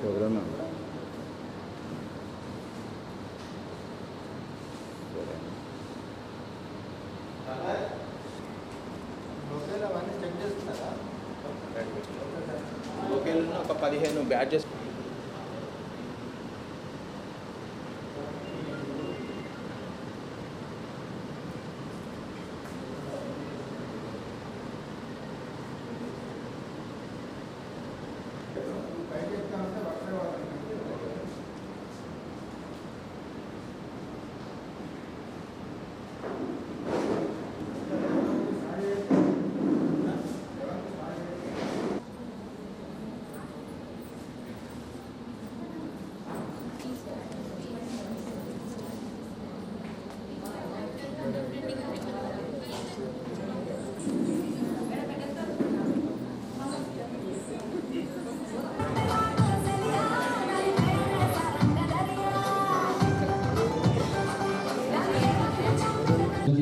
Programme local ఒక 15 batches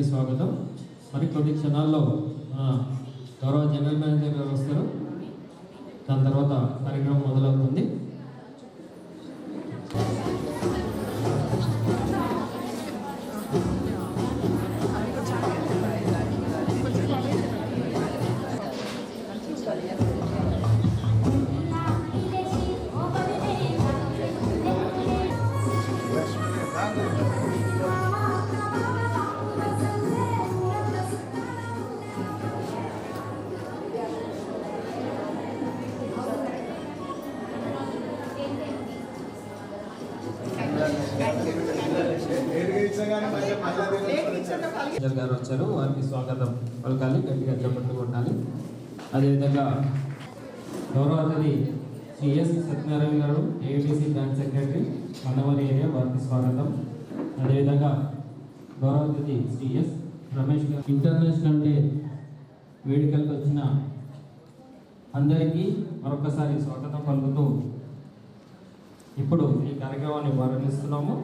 స్వాగతం. మరి కొద్ది క్షణాల్లో గౌరవ జనరల్ మేనేజర్ గారు వస్తారు. దాని తర్వాత కార్యక్రమం మొదలవుతుంది. గారు వచ్చారు, వారికి స్వాగతం పలకాలి, గట్టిగా చప్పట్లు కొట్టాలి. అదేవిధంగా గౌరవ అతిథి Shri S Satyanarayana garu, AITC branch secretary, Mandamarri area, వారికి స్వాగతం. అదేవిధంగా గౌరవ అతిథి శ్రీ ఎస్ రమేష్ గారు, ఇంటర్నేషనల్ డే వేడుకలకు వచ్చిన అందరికీ మరొకసారి స్వాగతం పలుకుతూ ఇప్పుడు ఈ కార్యక్రమాన్ని ప్రారంభిస్తున్నాము.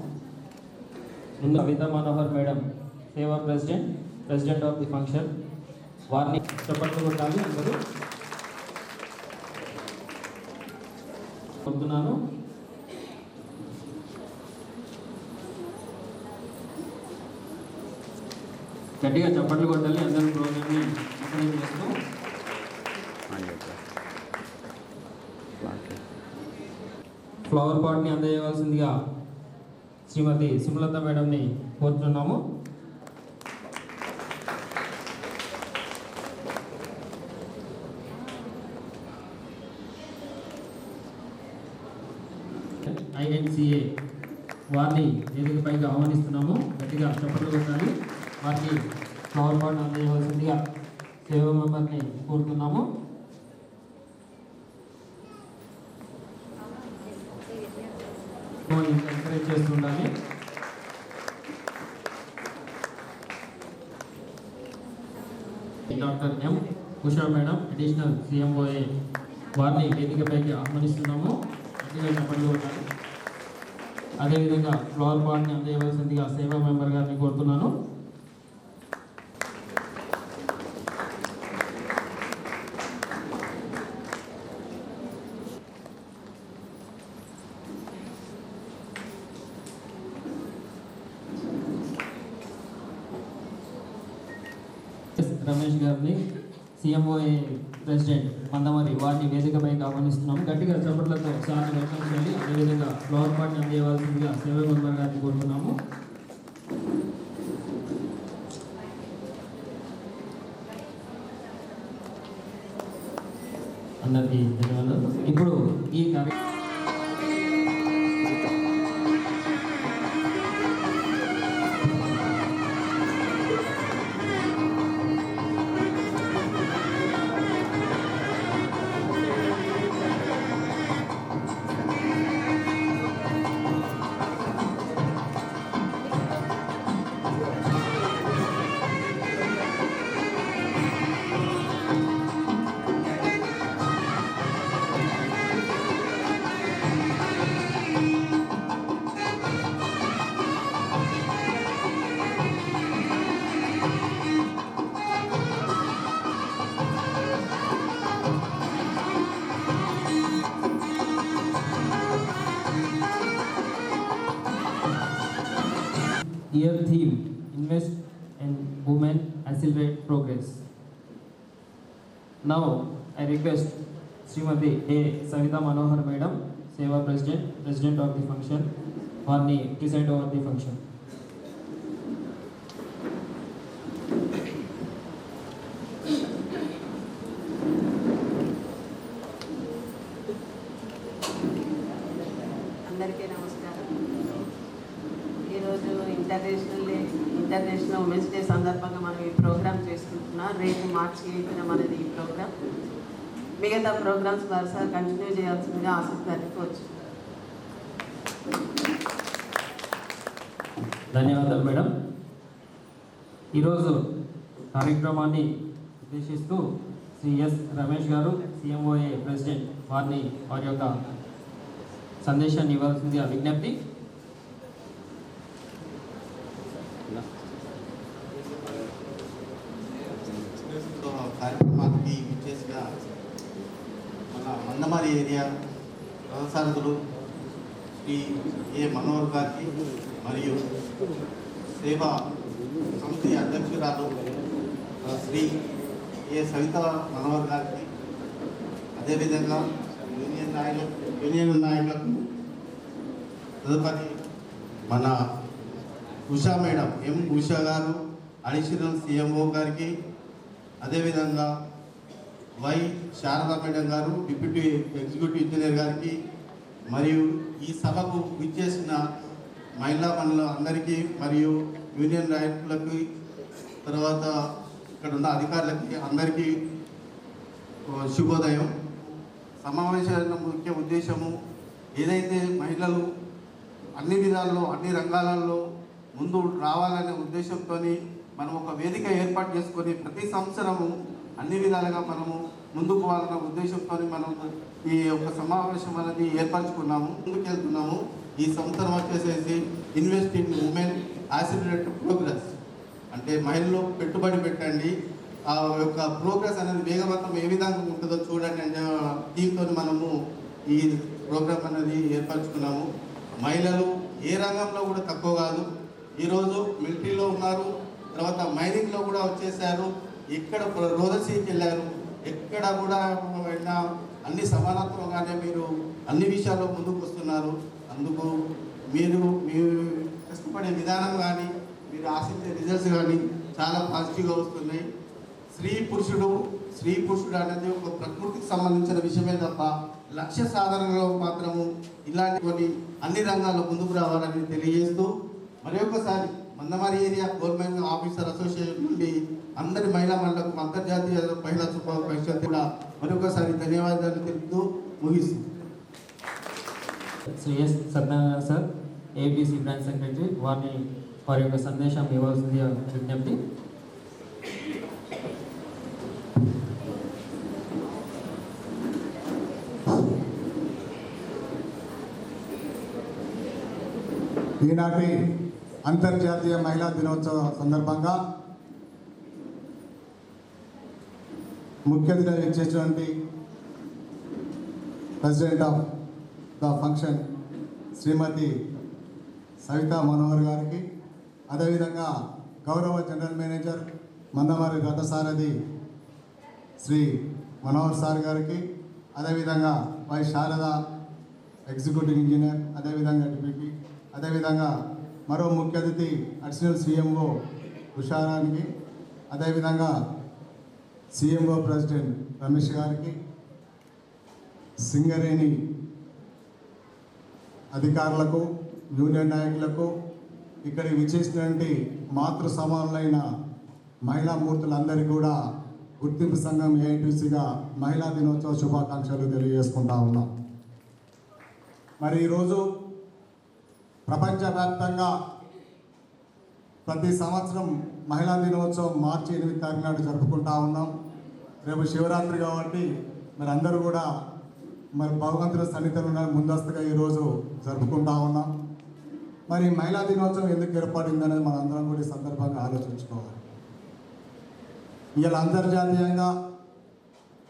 ముందు కవితా Manohar madam, Seva president of the function, వారిని చప్పట్లు కొట్టాలి అందరూ. కొడుతున్నాను. గట్టిగా చప్పట్లు కొట్టాలి అందరూ. ప్రోగ్రామ్ని ఓపెనింగ్ చేస్తూ ఫ్లవర్ పాట్ని అందజేయవలసిందిగా శ్రీమతి సుమలత మేడంని కోరుతున్నాము. INCA వారిని వేదికపైకి ఆహ్వానిస్తున్నాము. గట్టిగా చప్పట్లు కొట్టాలి. వారికి ఫ్లవర్ పాట్ అందజేయవలసిందిగా సేవా మెంబర్ని కోరుతున్నాము. ఎంకరేజ్ చేస్తుండాలి. Doctor M Usha madam, additional CMOA, వారిని వేదికపైకి ఆహ్వానిస్తున్నాము. గట్టిగా చప్పట్లు కొట్టాలి. అదేవిధంగా ఫ్లవర్ పాట్ని అందజేయవలసిందిగా సేవా మెంబర్ గారిని కోరుతున్నాను. రమేష్ గారిని, CMOA ప్రెసిడెంట్ మందమరి, వారిని వేదికపైకి ఆహ్వానిస్తున్నాము. గట్టిగా చప్పట్లతో సార్ని వెల్కమ్ చేయాలి. అదేవిధంగా ఫ్లవర్ పాట్ని అందజేయవలసిందిగా సేవా మెంబర్ గారిని కోరుతున్నాము. అందరికీ ధన్యవాదాలు. ఇప్పుడు ఈ కార్యక్రమం year theme Invest in Women Accelerate Progress. Now I request Srimati A. Savita Manohar Madam, Seva President of the function, Varni present over the function. అందరికీ నమస్కారం. ఈరోజు ఇంటర్నేషనల్ ఉమెన్స్ డే సందర్భంగా మనం ఈ ప్రోగ్రామ్ చేసుకుంటున్నాం. రేపు మార్చి 8న మనది ఈ ప్రోగ్రామ్. మిగతా ప్రోగ్రామ్స్ వరుసగా కంటిన్యూ చేయాల్సిందిగా ఆసక్తి కోరుచు. ధన్యవాదాలు మేడం. ఈరోజు కార్యక్రమాన్ని ఉద్దేశిస్తూ శ్రీ ఎస్ రమేష్ గారు, సిఎంఓఏ ప్రెసిడెంట్, వారి యొక్క సందేశాన్ని ఇవ్వాల్సిందిగా విజ్ఞప్తి. కార్యక్రమానికి విచ్చేసిన మన మందమారి ఏరియా వ్యవసాయకులు శ్రీ ఏ మనోహర్ గారికి మరియు సేవా సమితి అధ్యక్షురాలు శ్రీ ఏ సవిత మనోహర్ గారికి, అదేవిధంగా యూనియన్ నాయకులకు, తదుపరి మన ఉషా మేడం, ఎం ఉషా గారు, అడిషనల్ సిఎంఓ గారికి, అదేవిధంగా వై శారదా మేడం గారు, డిప్యూటీ ఎగ్జిక్యూటివ్ ఇంజనీర్ గారికి, మరియు ఈ సభకు విచ్చేసిన మహిళా మండల అందరికీ మరియు యూనియన్ నాయకులకి, తర్వాత ఇక్కడ ఉన్న అధికారులకి అందరికీ శుభోదయం. సమావేశాల ముఖ్య ఉద్దేశము ఏదైతే మహిళలు అన్ని విధాల్లో అన్ని రంగాలలో ముందు రావాలనే ఉద్దేశంతో మనం ఒక వేదిక ఏర్పాటు చేసుకొని ప్రతి సంవత్సరము అన్ని విధాలుగా మనము ముందుకు పోవాలన్న ఉద్దేశంతో మనం ఈ యొక్క సమావేశం అనేది ఏర్పరచుకున్నాము, ముందుకెళ్తున్నాము. ఈ సంవత్సరం వచ్చేసేసి invest in women accelerate progress, అంటే మహిళలు పెట్టుబడి పెట్టండి, ఆ యొక్క ప్రోగ్రెస్ అనేది వేగవంతం ఏ విధంగా ఉంటుందో చూడండి అనే థీమ్తో మనము ఈ ప్రోగ్రామ్ అనేది ఏర్పరచుకున్నాము. మహిళలు ఏ రంగంలో కూడా తక్కువ కాదు. ఈరోజు మిలిటరీలో ఉన్నారు, తర్వాత మైనింగ్లో కూడా వచ్చేసారు, ఎక్కడ రోదసీకి వెళ్ళారు, ఎక్కడ కూడా అన్ని సమానత్వంగానే మీరు అన్ని విషయాల్లో ముందుకు వస్తున్నారు. అందుకు మీరు కష్టపడే విధానం కానీ మీరు ఆశించే రిజల్ట్స్ కానీ చాలా పాజిటివ్గా వస్తున్నాయి. స్త్రీ పురుషుడు అనేది ఒక ప్రకృతికి సంబంధించిన విషయమే తప్ప లక్ష్య సాధనలో మాత్రము ఇలాంటి కొన్ని అన్ని రంగాల్లో ముందుకు రావాలని తెలియజేస్తూ, మరి ఒకసారి Mandamarri area government officer association నుండి అందరి మహిళా మండలకు అంతర్జాతీయ మహిళా శుభాకాంక్షలు కూడా మరొకసారి ధన్యవాదాలు తెలుపుతూ ముగిస్తుంది. Shri S Satyanarayana sir, ABC branch secretary, వారి యొక్క సందేశం ఇవ్వాల్సిందిగా విజ్ఞప్తి. ఈనాటి అంతర్జాతీయ మహిళా దినోత్సవ సందర్భంగా ముఖ్య అతిథిగా ఇచ్చేటువంటి ప్రెసిడెంట్ ఆఫ్ ద ఫంక్షన్ శ్రీమతి సవితా మనోహర్ గారికి, అదేవిధంగా గౌరవ జనరల్ మేనేజర్ మందమారి రథసారథి శ్రీ మనోహర్ సార్ గారికి, అదేవిధంగా వై శారద ఎగ్జిక్యూటివ్ ఇంజనీర్, అదేవిధంగా డిప్యూటీ, అదేవిధంగా మరో ముఖ్య అతిథి అడిషనల్ సిఎంఓ ఉషారానికి, అదేవిధంగా సిఎంఓ ప్రెసిడెంట్ రమేష్ గారికి, సింగరేణి అధికారులకు, యూనియన్ నాయకులకు, ఇక్కడికి విచ్చేసినటువంటి మాతృ సమానులైన మహిళా మూర్తులందరికీ కూడా గుర్తింపు సంఘం ఏఐటీసీగా మహిళా దినోత్సవ శుభాకాంక్షలు తెలియజేసుకుంటా ఉన్నాం. మరి ఈరోజు ప్రపంచవ్యాప్తంగా ప్రతి సంవత్సరం మహిళా దినోత్సవం మార్చి 8 తారీఖు నాడు జరుపుకుంటా ఉన్నాం. రేపు శివరాత్రి కాబట్టి మరి అందరూ కూడా మరి భగవంతుని సన్నిధిలో ముందస్తుగా ఈరోజు జరుపుకుంటా ఉన్నాం. మరి మహిళా దినోత్సవం ఎందుకు ఏర్పడిందనేది మనం అందరం కూడా ఈ సందర్భంగా ఆలోచించుకోవాలి. ఇవాళ అంతర్జాతీయంగా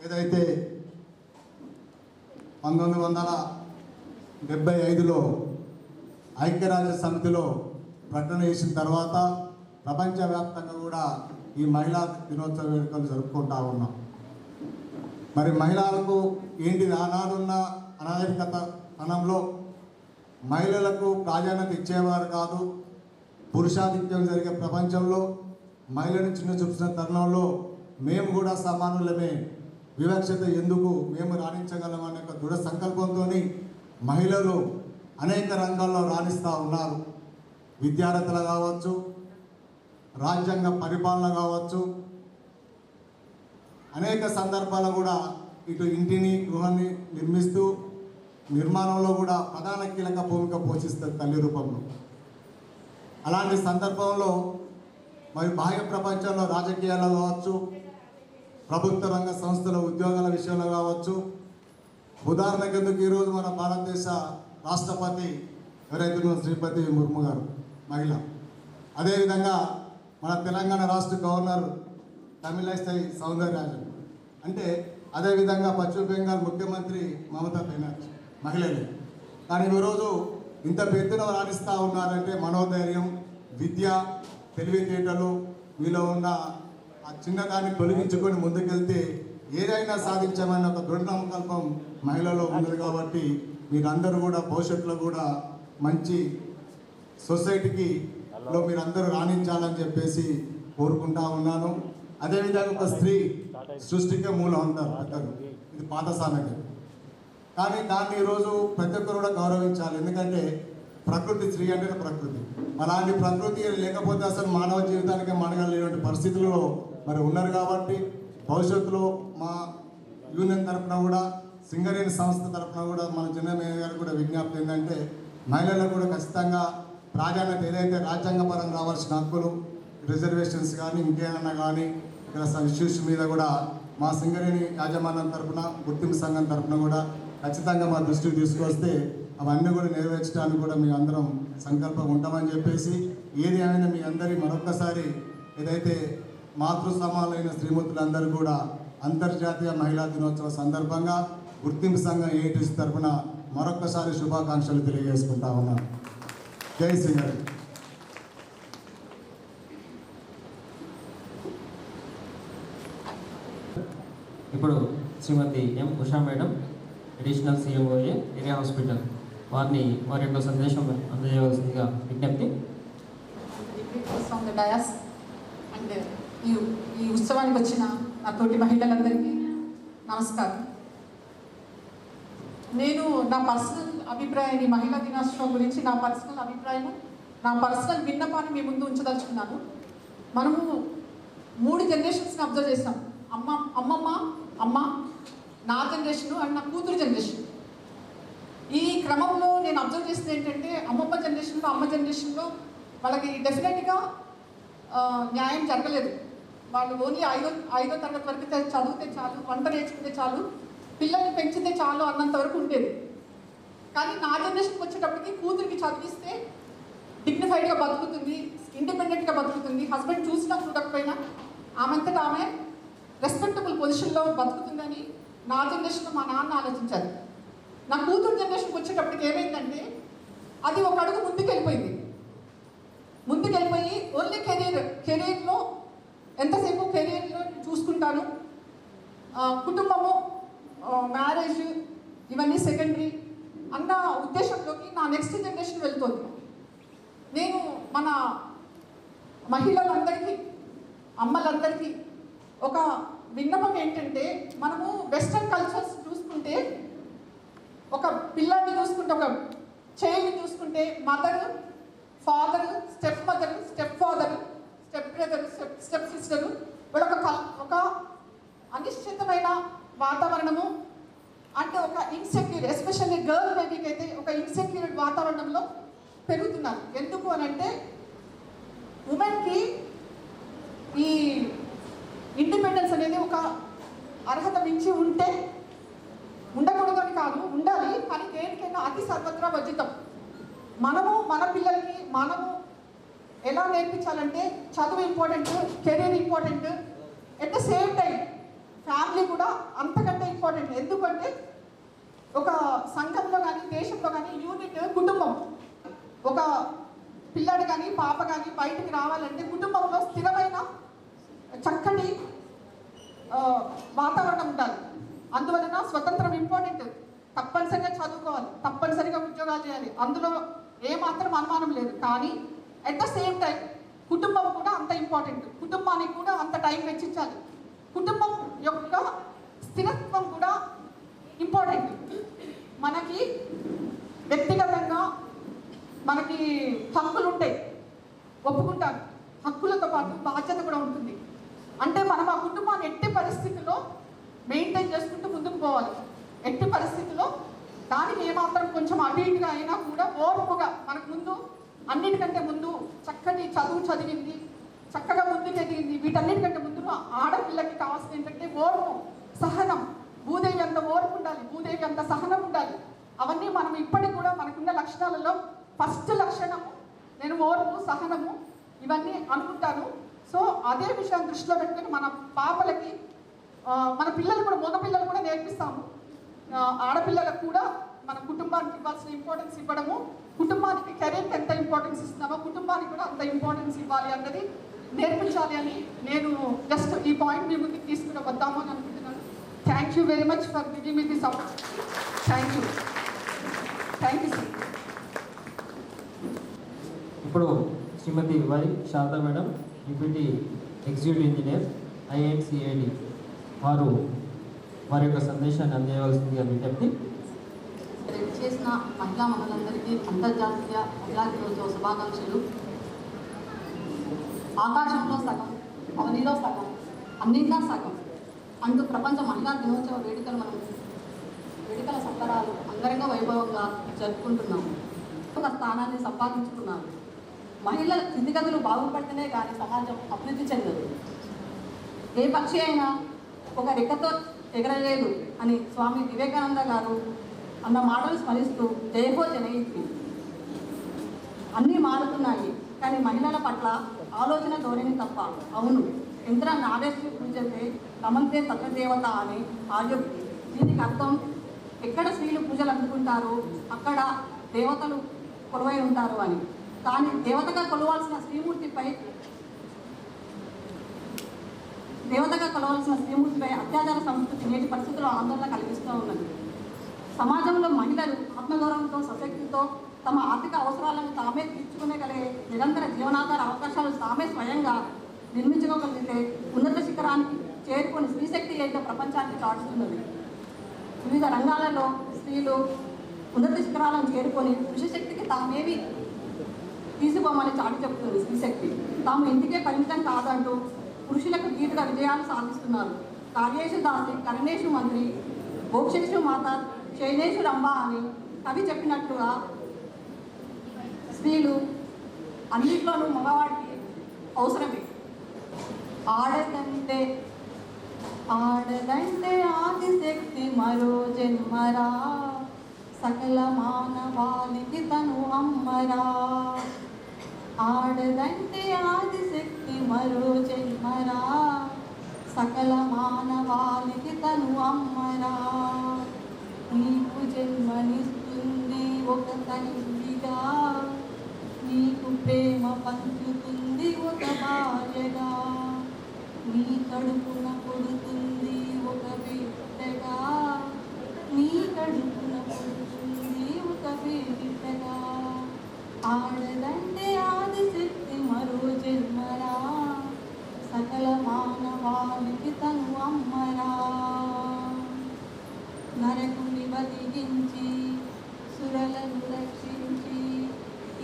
ఏదైతే 1975లో ఐక్యరాజ్య సమితిలో ప్రకటన చేసిన తర్వాత ప్రపంచవ్యాప్తంగా కూడా ఈ మహిళా దినోత్సవ వేడుకలు జరుపుకుంటా ఉన్నాం. మరి మహిళలకు ఏంటి ఆనాడున్న అనాగరికత తనంలో మహిళలకు ప్రాధాన్యత ఇచ్చేవారు కాదు. పురుషాధిక్యం జరిగే ప్రపంచంలో మహిళను చిన్న చూసిన తరుణంలో మేము కూడా సమానులమే, వివక్షత ఎందుకు, మేము రాణించగలం అనే ఒక దృఢ సంకల్పంతో మహిళలు అనేక రంగాల్లో రాణిస్తూ ఉన్నారు. విద్యార్థులు కావచ్చు, రాజ్యాంగ పరిపాలన కావచ్చు, అనేక సందర్భాల్లో కూడా ఇటు ఇంటిని గృహాన్ని నిర్మిస్తూ నిర్మాణంలో కూడా ప్రధాన కీలక భూమిక పోషిస్తుంది తల్లి రూపంలో. అలాంటి సందర్భంలో మరి బాహ్య ప్రపంచంలో రాజకీయాల్లో కావచ్చు, ప్రభుత్వ రంగ సంస్థల ఉద్యోగాల విషయంలో కావచ్చు, ఉదాహరణకు ఎందుకు ఈరోజు మన భారతదేశ రాష్ట్రపతి ఎవరైతే శ్రీమతి ముర్ము గారు మహిళ, అదేవిధంగా మన తెలంగాణ రాష్ట్ర గవర్నర్ తమిళైసై సౌందరరాజన్, అంటే అదేవిధంగా పశ్చిమ బెంగాల్ ముఖ్యమంత్రి మమతా బెనర్జీ మహిళలే. కానీ ఈరోజు ఇంత పెద్దన రాణిస్తూ ఉన్నారంటే మనోధైర్యం, విద్య, తెలివితేటలు, మీలో ఉన్న ఆ చిన్నదాన్ని తొలగించుకొని ముందుకెళ్తే ఏదైనా సాధించామన్న ఒక దృఢ నమ్మకం మహిళలో ఉన్నది. కాబట్టి మీరందరూ కూడా భవిష్యత్తులో కూడా మంచి సొసైటీకి మీరందరూ రాణించాలని చెప్పేసి కోరుకుంటా ఉన్నాను. అదేవిధంగా ఒక స్త్రీ సృష్టికే మూలం అంటారు పెద్దలు, ఇది పాత సామెత. కానీ దాన్ని ఈరోజు ప్రతి ఒక్కరు కూడా గౌరవించాలి. ఎందుకంటే ప్రకృతి, స్త్రీ అంటే ప్రకృతి. అలాంటి ప్రకృతి లేకపోతే అసలు మానవ జీవితానికి మనగలేని పరిస్థితుల్లో మరి ఉన్నారు. కాబట్టి భవిష్యత్తులో మా యూనియన్ తరఫున కూడా, సింగరేణి సంస్థ తరఫున కూడా మన జనమేయ గారు కూడా విజ్ఞప్తి ఏంటంటే మహిళలకు కూడా ఖచ్చితంగా ప్రాధాన్యత ఏదైతే రాజ్యాంగపరంగా రావాల్సిన హక్కులు, రిజర్వేషన్స్ కానీ ఇంకేమైనా కానీ ఇక్కడ ఇష్యూస్ మీద కూడా మా సింగరేణి యాజమాన్యం తరఫున, గుర్తింపు సంఘం తరఫున కూడా ఖచ్చితంగా మా దృష్టికి తీసుకొస్తే అవన్నీ కూడా నెరవేర్చడానికి కూడా మీ అందరం సంకల్పం ఉంటామని చెప్పేసి, ఏది అయినా మీ అందరి మరొక్కసారి ఏదైతే మాతృ సమానమైన శ్రీమతులందరూ కూడా అంతర్జాతీయ మహిళా దినోత్సవ సందర్భంగా గుర్తింపు సంఘం ఏటీసీ తరఫున మరొక్కసారి శుభాకాంక్షలు తెలియజేసుకుంటా ఉన్నాను. జై సింగరేణి. ఇప్పుడు Shrimati M Usha madam, additional CMOA area hospital, వారి యొక్క సందేశం అందజేయవలసిందిగా విజ్ఞప్తి. అండ్ ఈ ఉత్సవానికి వచ్చిన నా తోటి మహిళలందరికీ నమస్కారం. నేను నా పర్సనల్ అభిప్రాయాన్ని, మహిళా దినోత్సవం గురించి నా పర్సనల్ అభిప్రాయం, నా పర్సనల్ విన్నపాన్ని మీ ముందు ఉంచదలుచుకున్నాను. మనము 3 జనరేషన్స్ని అబ్జర్వ్ చేస్తాం. అమ్మ, నా జనరేషను అండ్ నా కూతురు జనరేషన్. ఈ క్రమంలో నేను అబ్జర్వ్ చేసింది ఏంటంటే అమ్మమ్మ జనరేషన్లో, అమ్మ జనరేషన్లో వాళ్ళకి డెఫినెట్గా న్యాయం జరగలేదు. వాళ్ళు ఓన్లీ ఐదో తరగతి వరకు చదివితే చాలు, వంట నేర్చుకుంటే చాలు, పిల్లల్ని పెంచితే చాలు అన్నంత వరకు ఉండేది. కానీ నా జనరేషన్కి వచ్చేటప్పటికి కూతురికి చదివిస్తే డిగ్నిఫైడ్గా బతుకుతుంది, ఇండిపెండెంట్గా బతుకుతుంది, హస్బెండ్ చూసినా చూడకపోయినా ఆమెంతటా ఆమె రెస్పెక్టబుల్ పొజిషన్లో బతుకుతుందని నా జనరేషన్లో మా నాన్న ఆలోచించారు. నా కూతురు జనరేషన్కి వచ్చేటప్పటికి ఏమైందంటే అది ఒక అడుగు ముందుకెళ్ళిపోయి ఓన్లీ కెరీర్లో ఎంతసేపు కెరీర్లో చూసుకుంటాను, కుటుంబము, మ్యారేజ్ ఇవన్నీ సెకండరీ అన్న ఉద్దేశంలోకి నా నెక్స్ట్ జనరేషన్ వెళ్తుంది. నేను మన మహిళలందరికీ, అమ్మలందరికీ ఒక విన్నపం ఏంటంటే, మనము వెస్టర్న్ కల్చర్స్ చూసుకుంటే, ఒక పిల్లాన్ని చూసుకుంటే, ఒక చైల్డ్ని చూసుకుంటే mother, father, step mother, step father, step brother, step sister, ఒక అనిశ్చితమైన వాతావరణము, అంటే ఒక ఇన్సెక్యూర్, ఎస్పెషల్లీ గర్ల్ బేబీకి అయితే ఒక ఇన్సెక్యూర్ వాతావరణంలో పెరుగుతున్నారు. ఎందుకు అని అంటే ఉమెన్కి ఈ ఇండిపెండెన్స్ అనేది ఒక అర్హత మించి ఉంటే, ఉండకూడదు అని కాదు, ఉండాలి, కానీ దేనికైనా అతి సర్వత్రా వర్జితం. మనము మన పిల్లలకి మనము ఎలా నేర్పించాలంటే చదువు important, career important, at the same time family కూడా అంతకంటే ఇంపార్టెంట్. ఎందుకంటే ఒక సంఘంలో కానీ దేశంలో కానీ యూనిట్ కుటుంబం. ఒక పిల్లాడు కానీ పాప కానీ బయటికి రావాలంటే కుటుంబంలో స్థిరమైన చక్కటి వాతావరణం ఉండాలి. అందువలన స్వతంత్రం ఇంపార్టెంట్. తప్పనిసరిగా చదువుకోవాలి, తప్పనిసరిగా ఉద్యోగాలు చేయాలి, అందులో ఏమాత్రం అనుమానం లేదు. కానీ అట్ ద సేమ్ టైం కుటుంబం కూడా అంత ఇంపార్టెంట్. కుటుంబానికి కూడా అంత టైం వెచ్చించాలి. కుటుంబం యొక్క స్థిరత్వం కూడా ఇంపార్టెంట్. మనకి వ్యక్తిగతంగా మనకి హక్కులు ఉంటాయి, ఒప్పుకుంటాను. హక్కులతో పాటు బాధ్యత కూడా ఉంటుంది. అంటే మనం ఆ కుటుంబాన్ని ఎట్టి పరిస్థితుల్లో మెయింటైన్ చేసుకుంటూ ముందుకు పోవాలి. ఎట్టి పరిస్థితుల్లో దానికి ఏమాత్రం కొంచెం అటు ఇటుగా అయినా కూడా ఓర్పుగా మనకు ముందు అన్నిటికంటే ముందు చక్కటి చదువు చదివింది, చక్కగా ముందుకు ఎదిగింది. వీటన్నిటికంటే ముందు ఆడపిల్లకి కావాల్సింది ఏంటంటే ఓర్పు, సహనం. భూదేవి అంత ఓర్పు ఉండాలి, భూదేవి అంత సహనం ఉండాలి. అవన్నీ మనం ఇప్పటికి కూడా మనకున్న లక్షణాలలో ఫస్ట్ లక్షణము నేను ఓర్పు, సహనము ఇవన్నీ అనుకుంటాను. సో అదే విషయాన్ని దృష్టిలో పెట్టుకుని మన పాపలకి మన పిల్లలు కూడా, మగ పిల్లలు కూడా నేర్పిస్తాము. ఆడపిల్లలకు కూడా మన కుటుంబానికి ఇవ్వాల్సిన ఇంపార్టెన్స్ ఇవ్వడము, కుటుంబానికి కెరీర్కి ఎంత ఇంపార్టెన్స్ ఇస్తున్నామో కుటుంబానికి కూడా అంత ఇంపార్టెన్స్ ఇవ్వాలి అన్నది నేర్పించాలి అని నేను జస్ట్ ఈ పాయింట్ మీ ముందుకు తీసుకుని వద్దాము అని అనుకుంటున్నాను. Thank you very much for giving me this opportunity. Thank you sir. ఇప్పుడు Shrimati Y Sharada madam, deputy executive engineer INCAD, వారి యొక్క సందేశాన్ని అందజేయవలసిందిగా విజ్ఞప్తి. చేసిన మహిళా మహిళలందరికీ అంతర్జాతీయ మహిళా దినోత్సవ శుభాకాంక్షలు. ఆకాశంలో సగం, అవనిలో సగం, అన్నింటా సగం అంటూ ప్రపంచ మహిళా దినోత్సవ వేడుకల సంబరాలు అంగరంగ వైభవంగా జరుపుకుంటున్నాము. ఒక స్థానాన్ని సంపాదించుకున్నారు. మహిళల స్థితిగతులు బాగుపడితేనే కానీ సమాజం అభివృద్ధి చెందదు. ఏ పక్షి అయినా ఒక రెక్కతో ఎగరలేదు అని స్వామి వివేకానంద గారు అన్న మాటలు స్మరిస్తూ జయహో జనయిత్రి. అన్నీ మారుతున్నాయి కానీ మహిళల పట్ల ఆలోచన ధోరణి తప్ప. అవును, యంత్ర నారేశ్వరి పూజతే రమంతే తత్వదేవత అని ఆర్యోక్తి. దీనికి అర్థం ఎక్కడ స్త్రీలు పూజలు అందుకుంటారో అక్కడ దేవతలు కొలువై ఉంటారు అని. కానీ దేవతగా కొలవాల్సిన శ్రీమూర్తిపై అత్యాచార సంస్కృతి నేటి పరిస్థితుల్లో ఆందోళన కలిగిస్తూ ఉన్నది. సమాజంలో మహిళలు ఆత్మగౌరవంతో, సశక్తితో తమ ఆర్థిక అవసరాలను తామే తీర్చుకునేగలిగే నిరంతర జీవనాధార అవకాశాలు తామే స్వయంగా నిర్మించుకోగలిగితే ఉన్నత శిఖరానికి చేరుకొని స్త్రీశక్తి ఏంటో ప్రపంచానికి చాటుతున్నది. వివిధ రంగాలలో స్త్రీలు ఉన్నత శిఖరాలను చేరుకొని పురుషశక్తికి తామేవి తీసుకోమని చాటి చెబుతుంది స్త్రీశక్తి. తాము ఇంటికే పరిమితం కాదంటూ పురుషులకు ధీటుగా విజయాలు సాధిస్తున్నారు. కార్యేషు దాసి, కరణేషు మంత్రి, భోక్షేషు మాత, శైలేషు రంభ అని కవి చెప్పినట్టుగా స్త్రీలు అన్నిట్లోనూ మగవాడికి అవసరమే. ఆడదంటే ఆదిశక్తి మరో జన్మరా, సకల మానవాళికి తను అమ్మరా. ఆడదంటే ఆదిశక్తి మరో జన్మరా, సకల మానవాళికి తను అమ్మరా. నీకు జన్మనిస్తుంది ఒక తల్లిగా, నీకు ప్రేమ పంచుతుంది ఒక భార్యగా, నీ కడుపున పుడుతుంది ఒక బిడ్డగా, నీ కడుపున పుడుతుంది ఒక బిడ్డగా. ఆడదంటే ఆదిశక్తి మరో జన్మరా, సకల మానవాళికి తను అమ్మరా. నరకుని బతికించి సురలను రక్షించి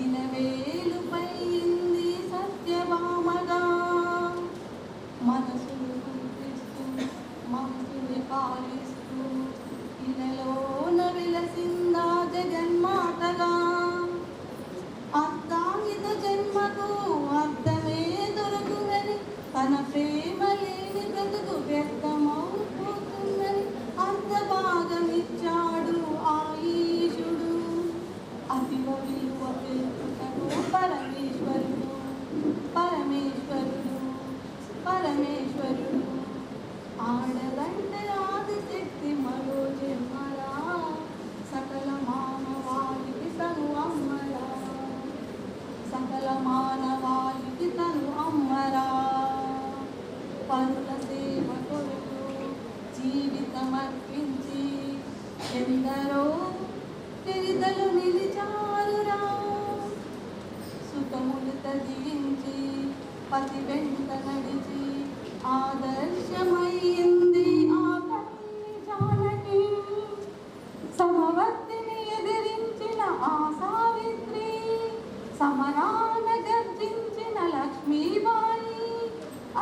ఇలవేలుపై సత్యభామగా, మనసును గుర్తిస్తూ మనసుని పాలిస్తూ ఇలలోన విలసిందా జగన్మాతగా. అర్థాంగిత జన్మకు అర్థమే దొరకునని, తన ప్రేమ లేని బ్రతుకు వ్యర్థమవుతుందని అర్థ భాగమిచ్చాడు ఆ ఈశుడు. అతివ విలువ పెట్టుటకు పరమేశ్వరుడు పరమేశ్వరుడు పరమేశ్వరుడు. ఆడదంటే ఆదిశక్తి ఎందరో చరితలు నిలిచారురా సుఖములు తదించి పతి వెంట నడిచి ఆదర్శమైంది ఆ తల్లి జానకి సమవర్తిని ఎదిరించిన ఆ సావిత్రి సమరాన గర్జించిన లక్ష్మీబాయి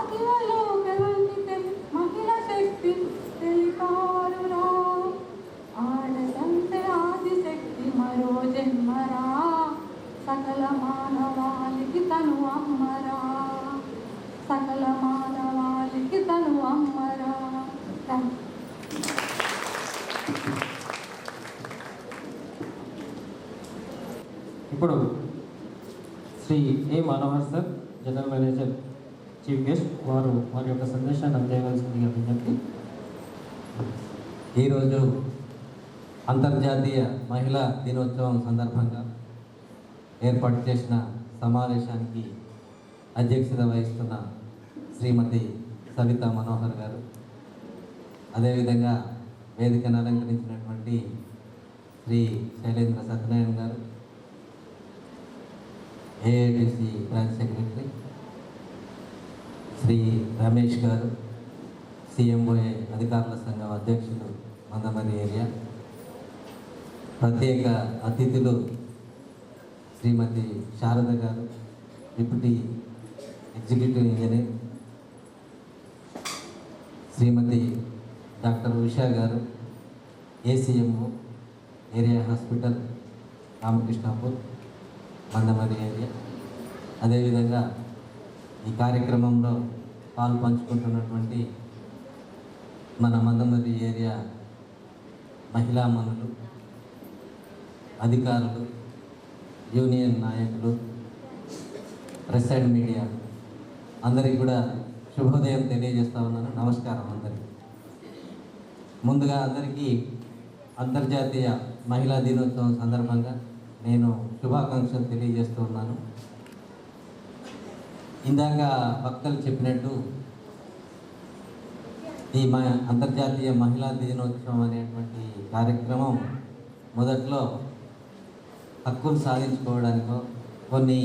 అఖిలలోకవల్లితే మహిళ శక్తి తెలిపారురా ఆడదంటే ఆదిశక్తి మరో జన్మరా సకల మానవాళికి తను అమ్మరా సకల మానవాళికి తను అమ్మరా. ఇప్పుడు Shri A Manohar sir, general manager, chief guest, వారి యొక్క సందేశాన్ని అందజేయవలసిందిగా విజ్ఞప్తి. ఈరోజు అంతర్జాతీయ మహిళా దినోత్సవం సందర్భంగా ఏర్పాటు చేసిన సమావేశానికి అధ్యక్షత వహిస్తున్న శ్రీమతి సవితా మనోహర్ గారు, అదేవిధంగా వేదికను అలంకరించినటువంటి Shri Shailendra Satyanarayana garu, AITC branch secretary Shri Ramesh garu, CMOA అధికారుల సంఘం అధ్యక్షులు మందమరి ఏరియా, ప్రత్యేక అతిథులు Shrimati Sharada garu, deputy executive engineer, Shrimati doctor Usha garu, ACMO area hospital Ramakrishnapur Mandamarri area, అదేవిధంగా ఈ కార్యక్రమంలో పాలు పంచుకుంటున్నటువంటి మన మందమరి ఏరియా మహిళా మనులు, అధికారులు, యూనియన్ నాయకులు, ప్రెస్ అండ్ మీడియా అందరికీ కూడా శుభోదయం తెలియజేస్తా ఉన్నాను. నమస్కారం అందరికీ. ముందుగా అందరికీ అంతర్జాతీయ మహిళా దినోత్సవం సందర్భంగా నేను శుభాకాంక్షలు తెలియజేస్తూ ఉన్నాను. ఇందాక భక్తులు చెప్పినట్టు ఈ అంతర్జాతీయ మహిళా దినోత్సవం అనేటువంటి కార్యక్రమం మొదట్లో హక్కులు సాధించుకోవడానికో, కొన్ని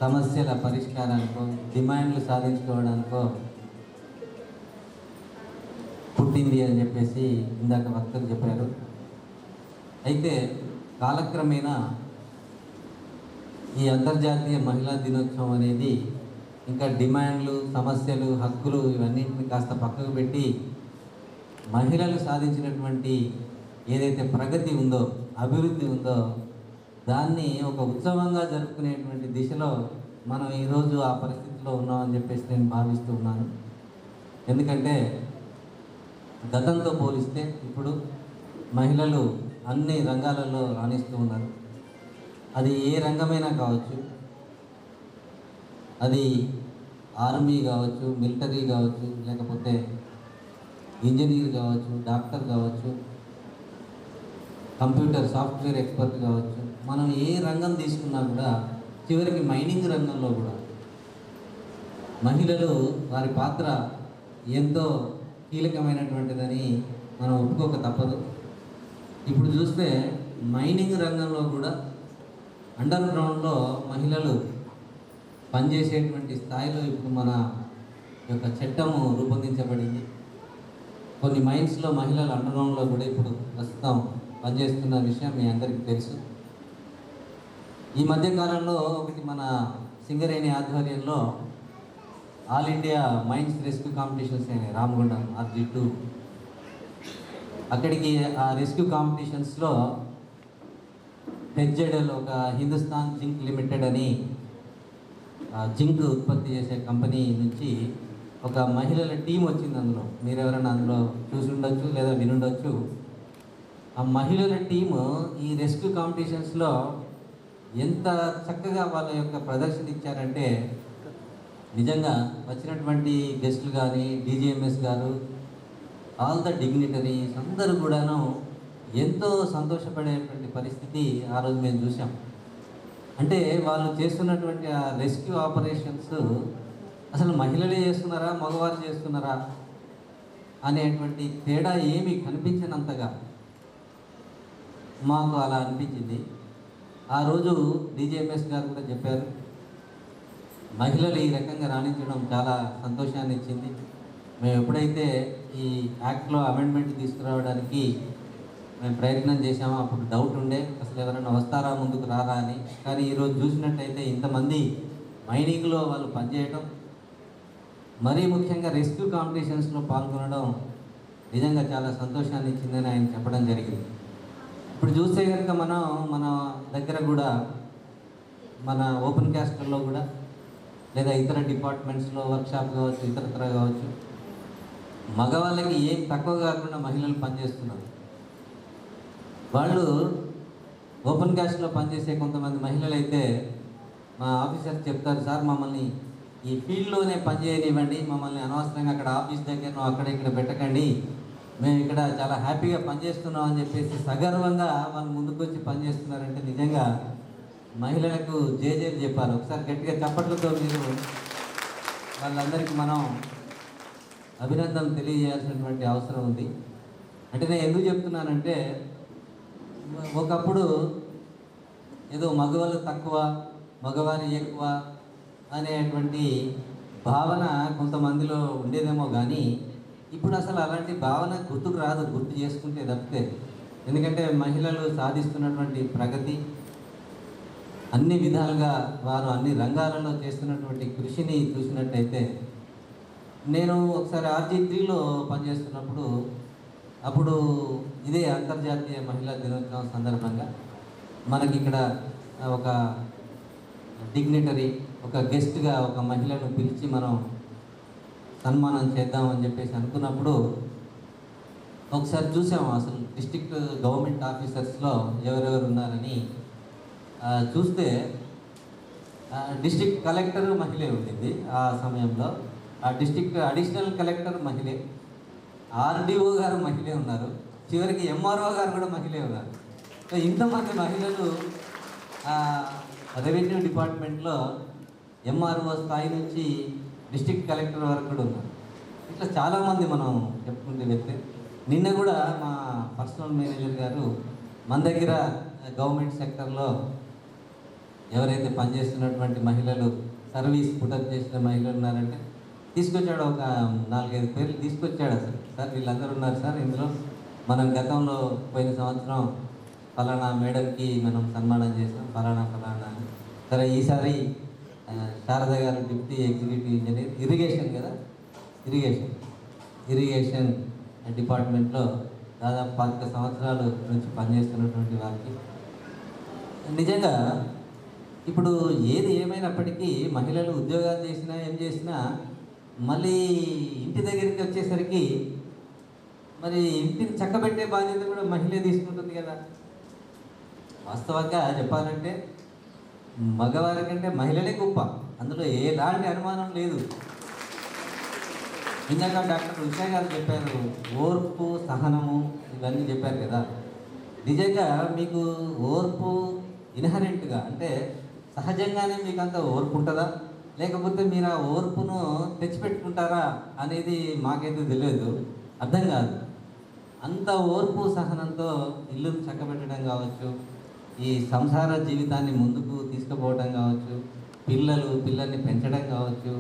సమస్యల పరిష్కారానికో, డిమాండ్లు సాధించుకోవడానికో పుట్టింది అని చెప్పేసి ఇందాక భక్తులు చెప్పారు. అయితే కాలక్రమేణా ఈ అంతర్జాతీయ మహిళా దినోత్సవం అనేది ఇంకా డిమాండ్లు, సమస్యలు, హక్కులు ఇవన్నింటిని కాస్త పక్కకు పెట్టి మహిళలు సాధించినటువంటి ఏదైతే ప్రగతి ఉందో, అభివృద్ధి ఉందో దాన్ని ఒక ఉత్సవంగా జరుపుకునేటువంటి దిశలో మనం ఈరోజు ఆ పరిస్థితిలో ఉన్నామని చెప్పేసి నేను భావిస్తూ ఉన్నాను. ఎందుకంటే గతంతో పోలిస్తే ఇప్పుడు మహిళలు అన్ని రంగాలలో రాణిస్తూ ఉన్నారు. అది ఏ రంగమైనా కావచ్చు, అది ఆర్మీ కావచ్చు, మిలిటరీ కావచ్చు, లేకపోతే ఇంజనీర్ కావచ్చు, డాక్టర్ కావచ్చు, కంప్యూటర్ సాఫ్ట్వేర్ ఎక్స్పర్ట్ కావచ్చు. మనం ఏ రంగం తీసుకున్నా కూడా చివరికి మైనింగ్ రంగంలో కూడా మహిళలు వారి పాత్ర ఎంతో కీలకమైనటువంటిదని మనం ఒప్పుకోక తప్పదు. ఇప్పుడు చూస్తే మైనింగ్ రంగంలో కూడా అండర్ గ్రౌండ్లో మహిళలు పనిచేసేటువంటి స్థాయిలో ఇప్పుడు మన యొక్క చట్టము రూపొందించబడింది. కొన్ని మైన్స్లో మహిళలు అండర్ గ్రౌండ్లో కూడా ఇప్పుడు ప్రస్తుతం పనిచేస్తున్న విషయం మీ అందరికీ తెలుసు. ఈ మధ్యకాలంలో ఒకటి మన సింగరేణి ఆధ్వర్యంలో all India mines rescue competitions అయినాయి, రామగుండం RG2. అక్కడికి ఆ రెస్క్యూ కాంపిటీషన్స్లో హెచ్జెడ్ఎల్, ఒక హిందుస్థాన్ జింక్ లిమిటెడ్ అని జింక్ ఉత్పత్తి చేసే కంపెనీ నుంచి ఒక మహిళల టీం వచ్చింది. అందులో మీరు ఎవరైనా అందులో చూసి ఉండొచ్చు లేదా వినుండొచ్చు. ఆ మహిళల టీము ఈ రెస్క్యూ కాంపిటీషన్స్లో ఎంత చక్కగా వాళ్ళ యొక్క ప్రదర్శన ఇచ్చారంటే నిజంగా వచ్చినటువంటి గెస్టులు కానీ, డీజీఎంఎస్ గారు, ఆల్ ద డిగ్నిటరీస్ అందరూ కూడాను ఎంతో సంతోషపడేటువంటి పరిస్థితి ఆ రోజు మేము చూసాం. అంటే వాళ్ళు చేస్తున్నటువంటి ఆ రెస్క్యూ ఆపరేషన్స్ అసలు మహిళలే చేస్తున్నారా, మగవారు చేస్తున్నారా అనేటువంటి తేడా ఏమీ కనిపించినంతగా మాకు అలా అనిపించింది. ఆ రోజు డీజీఎంఎస్ గారు కూడా చెప్పారు, మహిళలు ఈ రకంగా రాణించడం చాలా సంతోషాన్ని ఇచ్చింది. మేము ఎప్పుడైతే ఈ యాక్ట్లో అమెండ్మెంట్ తీసుకురావడానికి మేము ప్రయత్నం చేశామో అప్పుడు డౌట్ ఉండే, అసలు ఎవరైనా వస్తారా ముందుకు రారా అని. కానీ ఈరోజు చూసినట్టయితే ఇంతమంది మైనింగ్లో వాళ్ళు పనిచేయడం, మరీ ముఖ్యంగా రెస్క్యూ కాంపిటీషన్స్లో పాల్గొనడం నిజంగా చాలా సంతోషాన్ని ఇచ్చిందని ఆయన చెప్పడం జరిగింది. ఇప్పుడు చూస్తే కనుక మన దగ్గర కూడా మన ఓపెన్ క్యాస్టర్లో కూడా లేదా ఇతర డిపార్ట్మెంట్స్లో వర్క్షాప్ కావచ్చు, ఇతరత్ర కావచ్చు, మగవాళ్ళకి ఏం తక్కువ కాకుండా మహిళలు పనిచేస్తున్నారు. వాళ్ళు ఓపెన్ క్యాస్ట్లో పనిచేసే కొంతమంది మహిళలు అయితే మా ఆఫీసర్ చెప్తారు, సార్ మమ్మల్ని ఈ ఫీల్డ్లోనే పనిచేయనివ్వండి, మమ్మల్ని అనవసరంగా అక్కడ ఆఫీస్ దగ్గర అక్కడ ఇక్కడ పెట్టకండి, మేము ఇక్కడ చాలా హ్యాపీగా పనిచేస్తున్నాం అని చెప్పేసి సగర్వంగా వాళ్ళు ముందుకు వచ్చి పనిచేస్తున్నారంటే నిజంగా మహిళలకు జేజేలు చెప్పాలి. ఒకసారి గట్టిగా చప్పట్లతో మీరు వాళ్ళందరికీ మనం అభినందనలు తెలియజేయాల్సినటువంటి అవసరం ఉంది. అంటే నేను ఎందుకు చెప్తున్నానంటే, ఒకప్పుడు ఏదో మగవాళ్ళు తక్కువ మగవారి ఎక్కువ అనేటువంటి భావన కొంతమందిలో ఉండేదేమో కానీ ఇప్పుడు అసలు అలాంటి భావన గుర్తుకు రాదు, గుర్తు చేసుకుంటే తప్పితే. ఎందుకంటే మహిళలు సాధిస్తున్నటువంటి ప్రగతి, అన్ని విధాలుగా వారు అన్ని రంగాలలో చేస్తున్నటువంటి కృషిని చూసినట్టయితే, నేను ఒకసారి RG3లో పనిచేస్తున్నప్పుడు అప్పుడు ఇదే అంతర్జాతీయ మహిళా దినోత్సవం సందర్భంగా మనకి ఇక్కడ ఒక డిగ్నిటరీ, ఒక గెస్ట్గా ఒక మహిళను పిలిచి మనం సన్మానం చేద్దామని చెప్పేసి అనుకున్నప్పుడు ఒకసారి చూసాము అసలు డిస్ట్రిక్ట్ గవర్నమెంట్ ఆఫీసర్స్లో ఎవరెవరు ఉన్నారని చూస్తే డిస్ట్రిక్ట్ కలెక్టర్ మహిళే ఉండింది ఆ సమయంలో, ఆ డిస్ట్రిక్ట్ అడిషనల్ కలెక్టర్ మహిళే, RDO గారు మహిళే ఉన్నారు, చివరికి MRO గారు కూడా మహిళే ఉన్నారు. సో ఇంతమంది మహిళలు రెవెన్యూ డిపార్ట్మెంట్లో MRO స్థాయి నుంచి డిస్ట్రిక్ట్ కలెక్టర్ వరకు కూడా ఉన్నారు. ఇట్లా చాలామంది మనం చెప్పుకుంటే వెళ్తే, నిన్న కూడా మా పర్సనల్ మేనేజర్ గారు మన దగ్గర గవర్నమెంట్ సెక్టర్లో ఎవరైతే పనిచేస్తున్నటువంటి మహిళలు, సర్వీస్ పుటప్ చేసిన మహిళలు ఉన్నారంటే తీసుకొచ్చాడు, ఒక 4-5 పేర్లు తీసుకొచ్చాడు. అసలు సార్ వీళ్ళందరూ ఉన్నారు సార్ ఇందులో, మనం గతంలో పోయిన సంవత్సరం ఫలానా మేడంకి మనం సన్మానం చేసాం, ఫలానా అని. సరే ఈసారి Sharada garu deputy executive engineer, irrigation కదా, ఇరిగేషన్ డిపార్ట్మెంట్లో దాదాపు 15 సంవత్సరాల నుంచి పనిచేస్తున్నటువంటి వారికి నిజంగా ఇప్పుడు ఏది ఏమైనప్పటికీ మహిళలు ఉద్యోగాలు చేసినా ఏం చేసినా మళ్ళీ ఇంటి దగ్గరికి వచ్చేసరికి మరి ఇంటిని చక్కబెట్టే బాధ్యత కూడా మహిళే తీసుకుంటుంది కదా. వాస్తవంగా చెప్పాలంటే మగవారి కంటే మహిళలే గొప్ప, అందులో ఎలాంటి అనుమానం లేదు. ఇందాక డాక్టర్ ఉషా గారు చెప్పారు, ఓర్పు సహనము ఇవన్నీ చెప్పారు కదా. నిజంగా మీకు ఓర్పు ఇన్హరెంట్గా అంటే సహజంగానే మీకు అంత ఓర్పు ఉంటుందా, లేకపోతే మీరు ఆ ఓర్పును తెచ్చిపెట్టుకుంటారా అనేది మాకైతే తెలియదు, అర్థం కాదు. అంత ఓర్పు సహనంతో ఇల్లును చక్కబెట్టడం కావచ్చు, ఈ సంసార జీవితాన్ని ముందుకు తీసుకుపోవడం కావచ్చు, పిల్లల్ని పెంచడం కావచ్చు,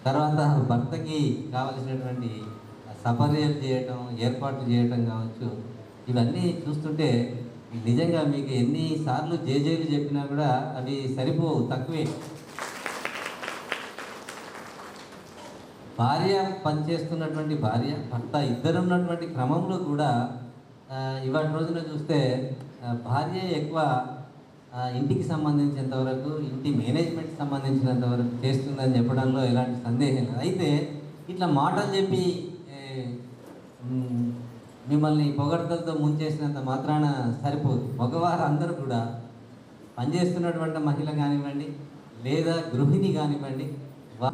తర్వాత భర్తకి కావలసినటువంటి సపర్యలు చేయటం, ఏర్పాట్లు చేయటం కావచ్చు, ఇవన్నీ చూస్తుంటే నిజంగా మీకు ఎన్నిసార్లు జేజేలు చెప్పినా కూడా అవి సరిపోవు, తక్కువే. భార్య పనిచేస్తున్నటువంటి భార్య భర్త ఇద్దరు ఉన్నటువంటి క్రమంలో కూడా ఇవాటి రోజున చూస్తే భార్య ఎక్కువ ఇంటికి సంబంధించినంతవరకు, ఇంటి మేనేజ్మెంట్కి సంబంధించినంతవరకు చేస్తుందని చెప్పడంలో ఎలాంటి సందేహం లేదు. అయితే ఇట్లా మాటలు చెప్పి మిమ్మల్ని పొగడ్తలతో ముంచేసినంత మాత్రాన సరిపోదు. మగవారు అందరూ కూడా పనిచేస్తున్నటువంటి మహిళ కానివ్వండి లేదా గృహిణి కానివ్వండి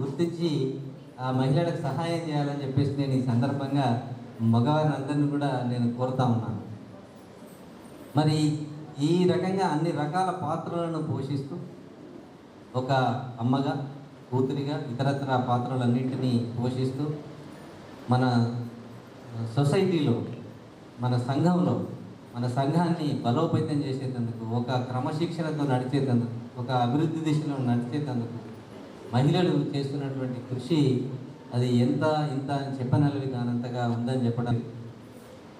గుర్తించి ఆ మహిళలకు సహాయం చేయాలని చెప్పేసి నేను ఈ సందర్భంగా మగవారిని అందరినీ కూడా నేను కోరుతా ఉన్నాను. మరి ఈ రకంగా అన్ని రకాల పాత్రలను పోషిస్తూ ఒక అమ్మగా, కూతురిగా, ఇతరత్ర పాత్రలన్నింటినీ పోషిస్తూ మన సొసైటీలో, మన సంఘంలో, మన సంఘాన్ని బలోపేతం చేసేటందుకు, ఒక క్రమశిక్షణతో నడిచేటందుకు, ఒక అభివృద్ధి దిశలో నడిచేటందుకు మహిళలు చేస్తున్నటువంటి కృషి అది ఎంత ఇంత అని చెప్పనలవి కానంతగా ఉందని చెప్పడం.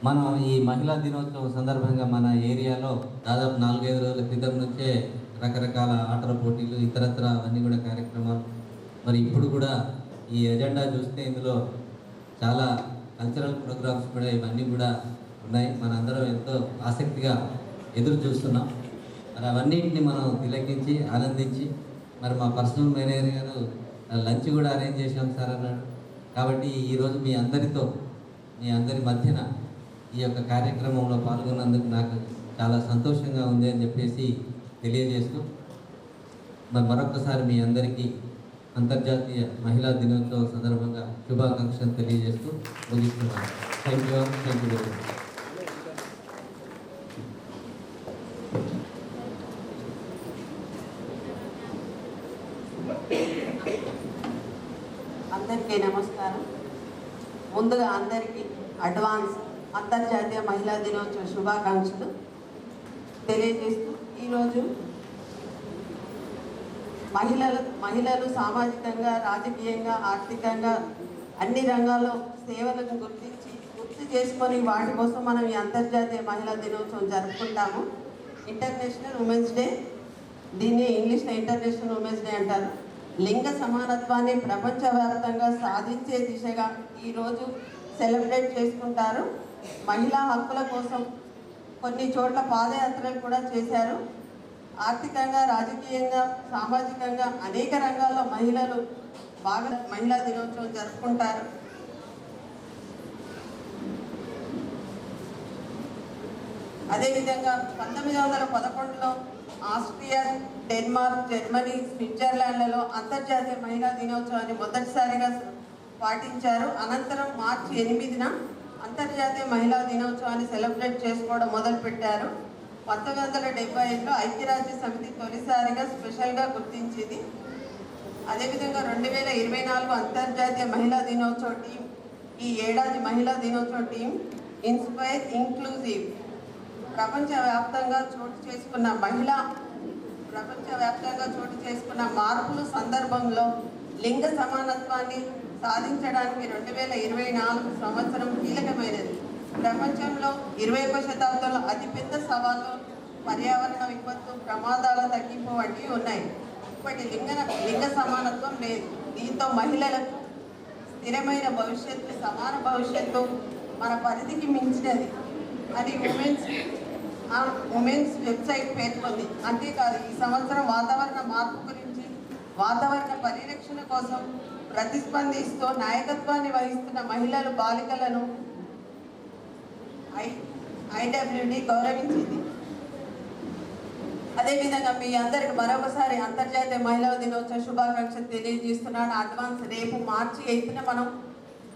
మనం ఈ మహిళా దినోత్సవం సందర్భంగా మన ఏరియాలో దాదాపు 4-5 రోజుల క్రితం నుంచే రకరకాల ఆటల పోటీలు ఇతరత్ర అవన్నీ కూడా కార్యక్రమాలు. మరి ఇప్పుడు కూడా ఈ ఎజెండా చూస్తే ఇందులో చాలా కల్చరల్ ప్రోగ్రామ్స్ కూడా ఇవన్నీ కూడా ఉన్నాయి. మనందరం ఎంతో ఆసక్తిగా ఎదురు చూస్తున్నాం. మరి అవన్నింటిని మనం తిలకించి ఆనందించి, మరి మా పర్సనల్ మేనేజర్ గారు లంచ్ కూడా అరేంజ్ చేశాం సార్ అన్నాడు. కాబట్టి ఈరోజు మీ అందరి మధ్యన ఈ యొక్క కార్యక్రమంలో పాల్గొన్నందుకు నాకు చాలా సంతోషంగా ఉంది అని చెప్పేసి తెలియజేస్తూ, మరొకసారి మీ అందరికీ అంతర్జాతీయ మహిళా దినోత్సవం సందర్భంగా శుభాకాంక్షలు తెలియజేస్తూ ముగిస్తున్నాను. Thank you very much. అందరికీ నమస్కారం. ముందుగా అందరికీ అడ్వాన్స్ అంతర్జాతీయ మహిళా దినోత్సవ శుభాకాంక్షలు తెలియజేస్తూ, ఈరోజు మహిళలు సామాజికంగా, రాజకీయంగా, ఆర్థికంగా అన్ని రంగాల్లో సేవలను గుర్తు చేసుకొని వాటి కోసం మనం ఈ అంతర్జాతీయ మహిళా దినోత్సవం జరుపుకుంటాము. ఇంటర్నేషనల్ ఉమెన్స్ డే, దీన్ని ఇంగ్లీష్లో ఇంటర్నేషనల్ ఉమెన్స్ డే అంటారు. లింగ సమానత్వాన్ని ప్రపంచవ్యాప్తంగా సాధించే దిశగా ఈరోజు సెలబ్రేట్ చేసుకుంటారు. మహిళా హక్కుల కోసం కొన్ని చోట్ల పాదయాత్రలు కూడా చేశారు. ఆర్థికంగా, రాజకీయంగా, సామాజికంగా అనేక రంగాల్లో మహిళలు బాగా మహిళా దినోత్సవం జరుపుకుంటారు. అదేవిధంగా 1911లో ఆస్ట్రియా, డెన్మార్క్, జర్మనీ, స్విట్జర్లాండ్లలో అంతర్జాతీయ మహిళా దినోత్సవాన్ని మొదటిసారిగా పాటించారు. అనంతరం మార్చి 8న అంతర్జాతీయ మహిళా దినోత్సవాన్ని సెలబ్రేట్ చేసుకోవడం మొదలుపెట్టారు. 1975లో ఐక్యరాజ్య సమితి తొలిసారిగా స్పెషల్గా గుర్తించింది. అదేవిధంగా 2024 అంతర్జాతీయ మహిళా దినోత్సవ టీం, ఈ ఏడాది మహిళా దినోత్సవ టీం ఇన్స్పైర్ ఇంక్లూజివ్ ప్రపంచవ్యాప్తంగా చోటు చేసుకున్న మార్పుల సందర్భంలో లింగ సమానత్వాన్ని సాధించడానికి 2024 సంవత్సరం కీలకమైనది. ప్రపంచంలో 21వ శతాబ్దంలో అతిపెద్ద సవాళ్ళు పర్యావరణ విపత్తు, ప్రమాదాల తగ్గింపు వంటివి ఉన్నాయి. ఇప్పటి లింగ సమానత్వం లేదు. దీంతో మహిళలకు స్థిరమైన భవిష్యత్తు, సమాన భవిష్యత్తు మన పరిధికి మించినది అని ఉమెన్స్ వెబ్సైట్ పేర్కొంది. అంతేకాదు, ఈ సంవత్సరం వాతావరణ మార్పు గురించి, వాతావరణ పరిరక్షణ కోసం ప్రతిస్పందిస్తూ నాయకత్వాన్ని వహిస్తున్న మహిళలు, బాలికలను ఐడబ్ల్యూడి గౌరవించింది. అదేవిధంగా మీ అందరికి మరొకసారి అంతర్జాతీయ మహిళా దినోత్సవ శుభాకాంక్షలు తెలియజేస్తున్నాను. అడ్వాన్స్ రేపు మార్చి 8న మనం,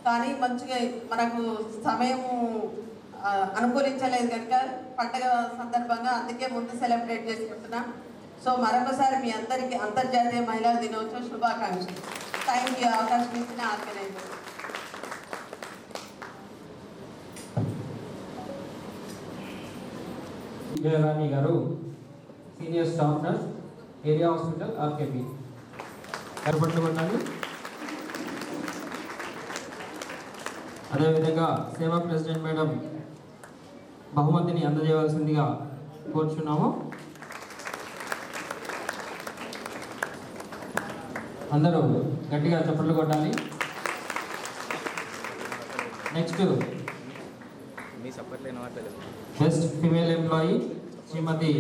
కానీ మంచిగా మనకు సమయము అనుకూలించలేదు కనుక పండగ సందర్భంగా అందుకే ముందు సెలబ్రేట్ చేసుకుంటున్నాం. సో మరొకసారి మీ అందరికీ అంతర్జాతీయ మహిళా దినోత్సవ శుభాకాంక్షలు. Thank you. అవకాశం ఇచ్చిన organiser. Vijayarani garu, senior staff nurse, area hospital, RKP. ఏర్పడుతుండాలి. అదేవిధంగా సేవా ప్రెసిడెంట్ మేడం బహుమతిని అందజేయవలసిందిగా కోరుచున్నాము. అందరూ గట్టిగా చప్పట్లు కొట్టాలి. Next best female employee Shrimati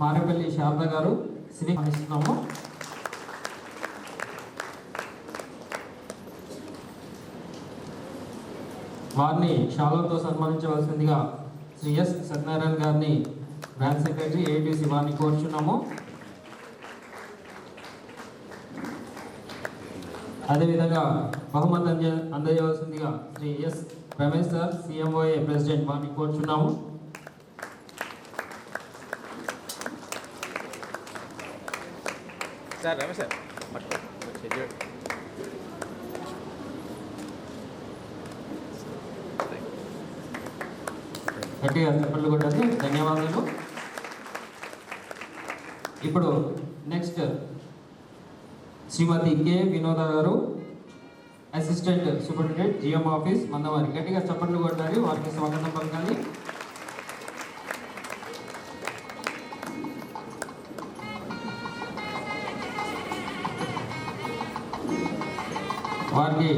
Marepalli Sharada garu Shri ఇస్తున్నాము. వారిని షాలోతో సన్మానించవలసిందిగా శ్రీ ఎస్ సత్యనారాయణ గారిని బ్రాంచ్ సెక్రటరీ ఏఐటీసీ వారిని కోరుచున్నాము. అదేవిధంగా బహుమతి అందజేయవలసిందిగా Shri S Ramesh sir, CMOA president వారిని కోరుచున్నాము. సార్ రమేష్ సార్ గట్టిగా చెప్పండి కొట్టండి. ధన్యవాదాలు. ఇప్పుడు నెక్స్ట్ శ్రీమతి కె వినోద గారు, అసిస్టెంట్ సూపరింటెండెంట్ జిఎం ఆఫీస్ మందవారి. గట్టిగా చప్పట్లు కొట్టాలి, వారికి స్వాగతం పలకాలి. వారికి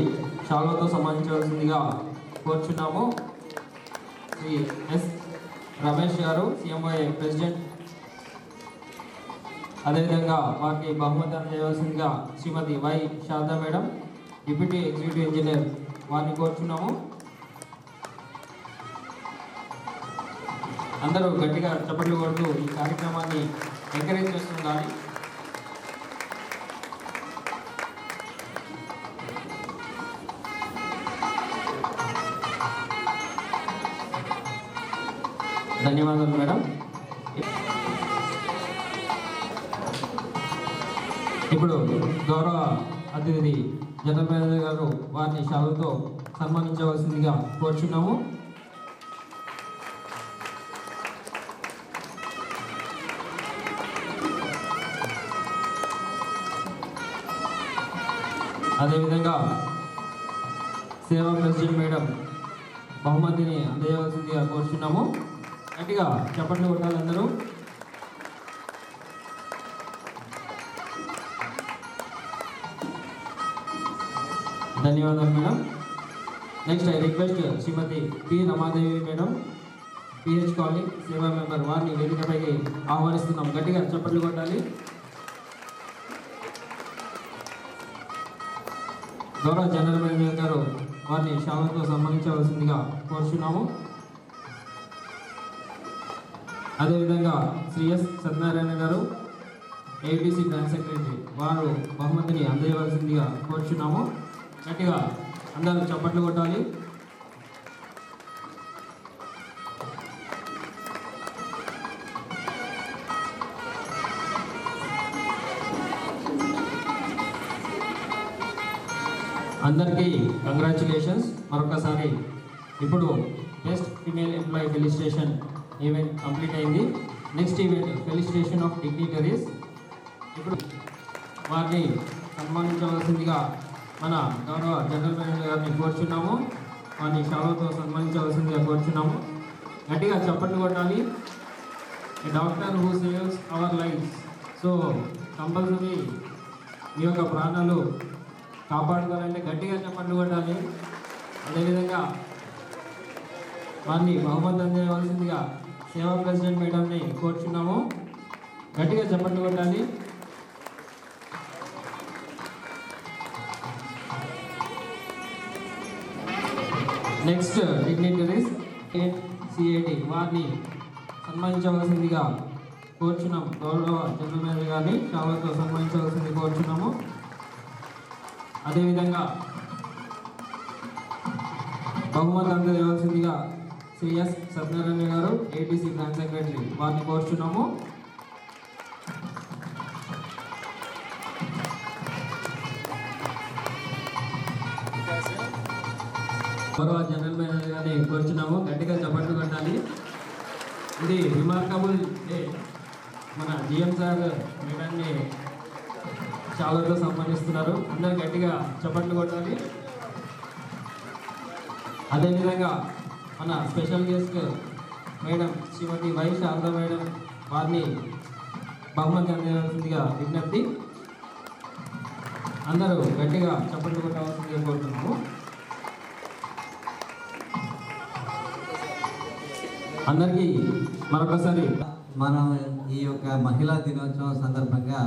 శాలువాతో సన్మానించవలసిందిగా కోరుచున్నాము. శ్రీ ఎస్ రమేష్ గారు, సిఎంఐ ప్రెసిడెంట్. అదేవిధంగా వారికి బహుమతి అందజేయవలసిందిగా Shrimati Y Sharada madam, deputy executive engineer, వారిని కోరుచున్నాము. అందరూ గట్టిగా చప్పట్లు కొడుతూ ఈ కార్యక్రమాన్ని ఎంకరేజ్ చేస్తుండాలి. ధన్యవాదాలు మేడం. ఇప్పుడు గౌరవ అతిథి జనరల్ మేనేజర్ గారు వారిని శాలువాతో సన్మానించవలసిందిగా కోరుచున్నాము. అదేవిధంగా సేవా ప్రెసిడెంట్ మేడం బహుమతిని అందజేయవలసిందిగా కోరుచున్నాము. గట్టిగా చప్పట్లు కొట్టాలి అందరూ. ధన్యవాదాలు madam. Next I request Shrimati P Ramadevi madam, PH colony Seva member, వారిని వేదికపైకి ఆహ్వానిస్తున్నాం. గట్టిగా చప్పట్లు కొట్టాలి. గౌరవ జనరల్ మేనేజర్ గారు వారిని శాలువాతో సన్మానించవలసిందిగా కోరుచున్నాము. అదేవిధంగా శ్రీ ఎస్ సత్యనారాయణ గారు, ఏబీసీ బ్రాంచ్ సెక్రటరీ, వారు బహుమతిని అందజేయవలసిందిగా కోరుచున్నాము. గట్టిగా అందరూ చప్పట్లు కొట్టాలి. అందరికీ కంగ్రాచులేషన్స్ మరొకసారి. ఇప్పుడు best female employee felicitation event complete అయింది. Next event felicitation of dignitaries. ఇప్పుడు వారిని సన్మానించవలసిందిగా మన గౌరవ జనరల్ మేనేజర్ గారిని కోరుచున్నాము. వారిని శాలువాతో సన్మానించవలసిందిగా కోరుచున్నాము. గట్టిగా చప్పట్లు కొట్టాలి. A doctor who saves our lives. So compulsory మీ యొక్క ప్రాణాలు కాపాడుకోవాలంటే గట్టిగా చప్పట్లు కొట్టాలి. అదేవిధంగా వారిని బహుమతి అందజేయవలసిందిగా సేవా ప్రెసిడెంట్ మేడంని కోరుచున్నాము. గట్టిగా చప్పట్లు కొట్టాలి. నెక్స్ట్ డిగ్నిటరీస్ సిఐటి, వారిని సన్మానించవలసిందిగా కోరుచున్నాం. గౌరవ జనరల్ మేనేజర్ గారిని శాలువాతో సన్మానించవలసింది కోరుచున్నాము. అదేవిధంగా బహుమతి అందజేయవలసిందిగా శ్రీ ఎస్ సత్యనారాయణ గారు, ఏటీసీ బ్రాంచ్ సెక్రటరీ, వారిని కోరుచున్నాము. గౌరవ జనరల్ మేనేజర్ గారిని కోరుచున్నాము. గట్టిగా చప్పట్లు కొట్టాలి. ఇది రిమార్కబుల్ డే. మన జిఎం సార్ మేడాన్ని శాలువాతో సన్మానిస్తున్నారు. అందరు గట్టిగా చప్పట్లు కొట్టాలి. అదేవిధంగా మన special guest madam Shrimati Y Sharada madam, వారిని బహుమతి అందజేయాల్సిందిగా విజ్ఞప్తి. అందరూ గట్టిగా చప్పట్లు కొట్టవలసిందిగా కోరుతున్నాము. అందరికీ మరొకసారి మనం ఈ యొక్క మహిళా దినోత్సవం సందర్భంగా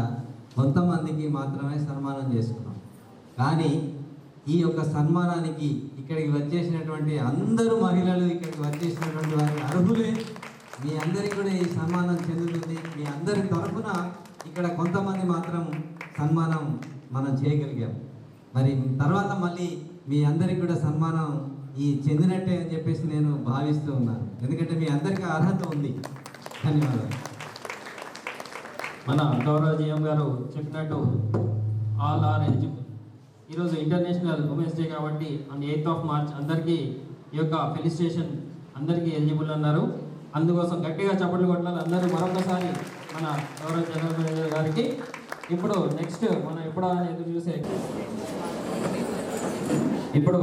కొంతమందికి మాత్రమే సన్మానం చేసుకున్నాం. కానీ ఈ యొక్క సన్మానానికి ఇక్కడికి వచ్చేసినటువంటి అందరూ మహిళలు, ఇక్కడికి వచ్చేసినటువంటి వారి అర్హులే. మీ అందరికీ కూడా ఈ సన్మానం చెందుతుంది. మీ అందరి తరఫున ఇక్కడ కొంతమంది మాత్రం సన్మానం మనం చేయగలిగాం. మరి తర్వాత మళ్ళీ మీ అందరికి కూడా సన్మానం ఈ చెందినట్టే అని చెప్పేసి నేను భావిస్తూ ఉన్నాను. ఎందుకంటే మీ అందరికీ అర్హత ఉంది. ధన్యవాదాలు. మన గౌరవ జిఎం గారు చెప్పినట్టు ఆల్ ఆర్ ఎలిజిబుల్. ఈరోజు ఇంటర్నేషనల్ ఉమెన్స్ డే కాబట్టి ఆన్ 8th of March అందరికీ ఈ యొక్క ఫెలిసిటేషన్ అందరికీ ఎలిజిబుల్ అన్నారు. అందుకోసం గట్టిగా చప్పట్లు కొట్టాలి అందరూ మరొకసారి మన గౌరవ జనరల్ మేనేజర్ గారికి. ఇప్పుడు నెక్స్ట్ మనం ఎప్పుడో ఎదురు చూసే ఇప్పుడు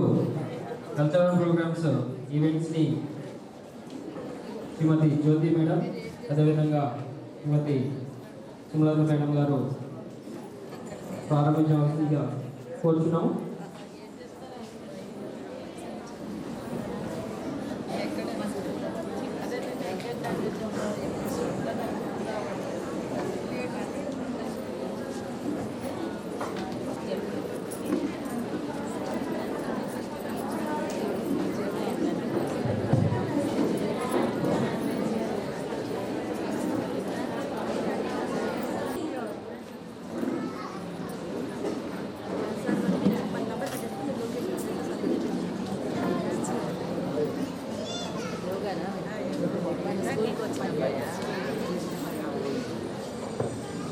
కల్చరల్ ప్రోగ్రామ్స్ ఈవెంట్స్ని శ్రీమతి జ్యోతి మేడం, అదేవిధంగా శ్రీమతి సుమలత మేడం గారు ప్రారంభించవలసిందిగా కోరుతున్నాము.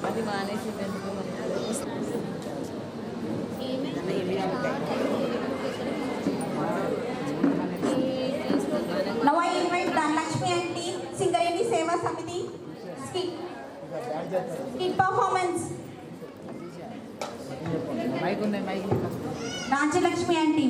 అది మానేసి Now I invite Dhanlakshmi Aunty, Singareni Seva Samiti, skit performance. Ranchi Lakshmi Aunty.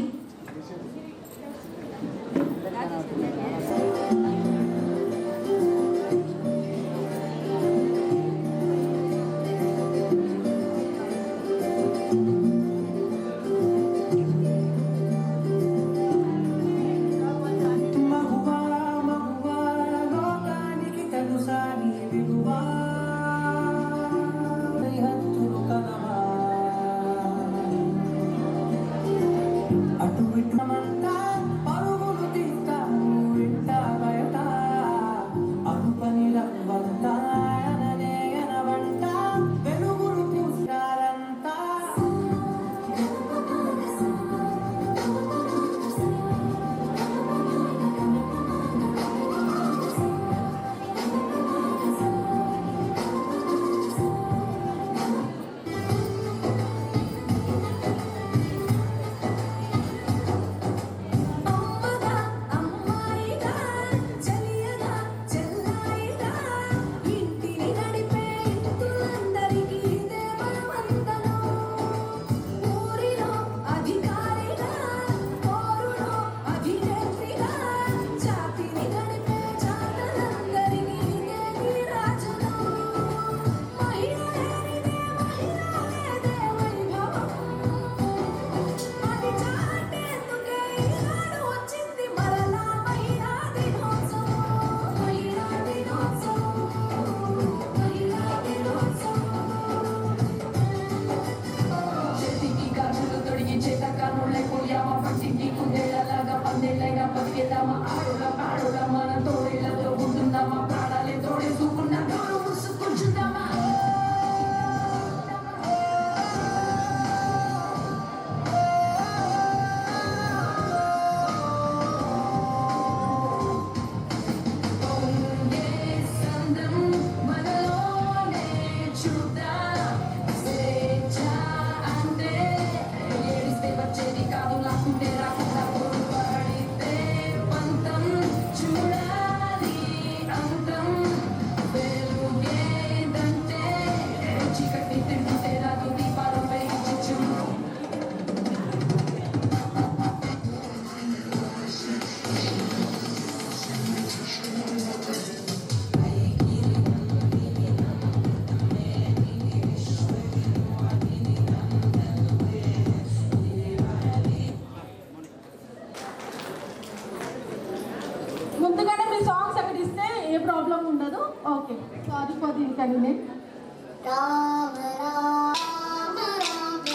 ముందుగానే మీ సాంగ్స్ అక్కడ ఇస్తే ఏ ప్రాబ్లం ఉండదు. Okay, sorry for the inconvenience. Rama Rama Rama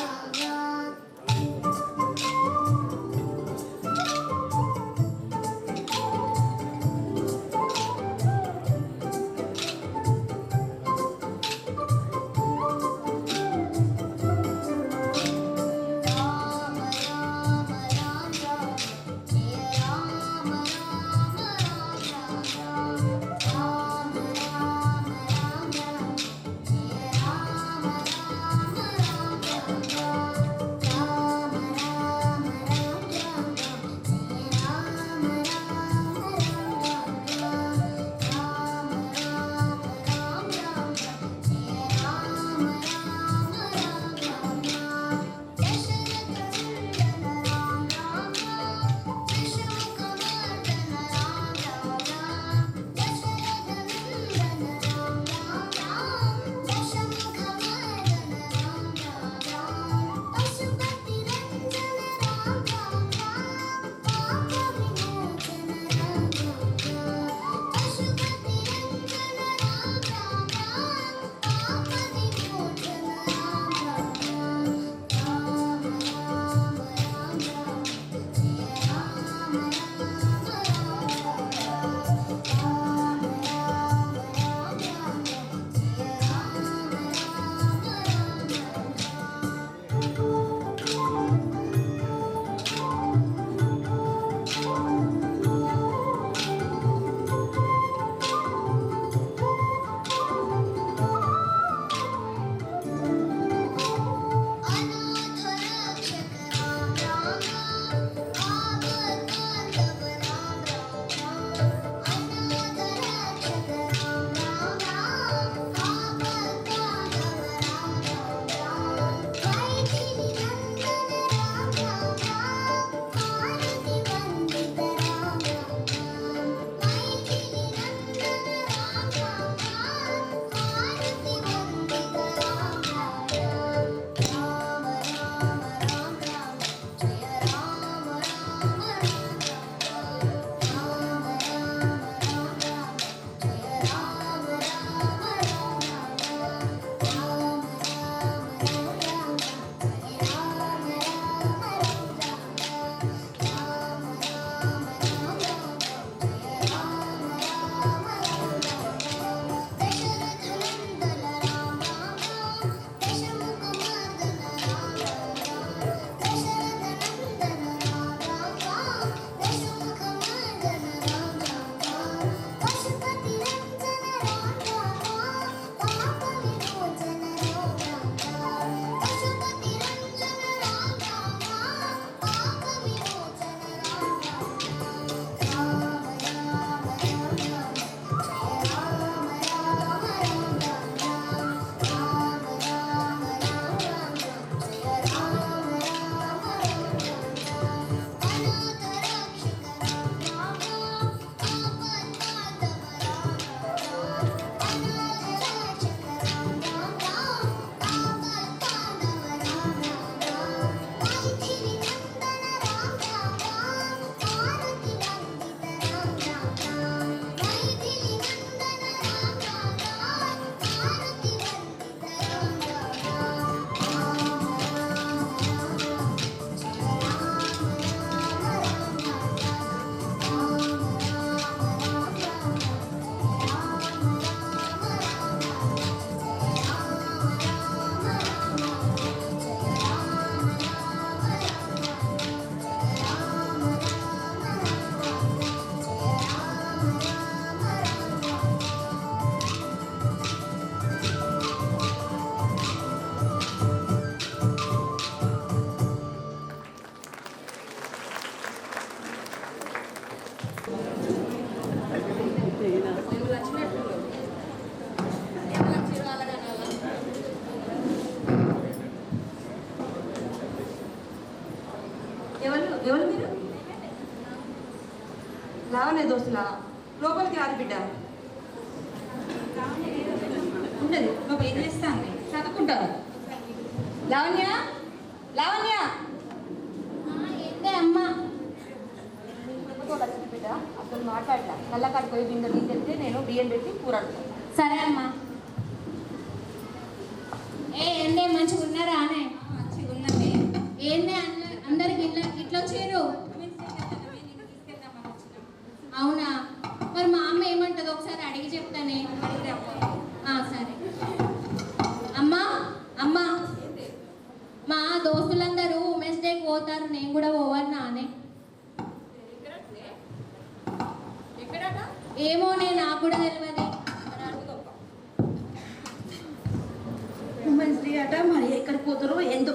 దోస్తులా లోపలికి రాదు బిడ్డ ఉండదు లోపల ఏం చేస్తాను చదువుకుంటాను లావణ్య లావణ్య ఏంటే అమ్మ బిడ్డ అసలు మాట్లాడలా నల్లకాడికి పోయి బిందె నీళ్ళు తెస్తే నేను బియ్యం పెట్టి కూర వండుతాను. సరే అమ్మా. ఏంటే మంచిగా ఉన్నారా అనే? మంచిగా ఉన్నది ఏందే అందరికి ఇట్లా వచ్చారు? అవునా? మరి మా అమ్మ ఏమంటది ఒకసారి అడిగి చెప్తానే. సరే అమ్మా. అమ్మా మా దోస్తులందరూ ఉమెన్స్ డేకి పోతారు, నేను కూడా పోవన్నా అనే. ఏమో నాకు కూడా తెలియదు. ఉమెన్స్ డే అట మరి ఎక్కడికి పోతారో ఎందు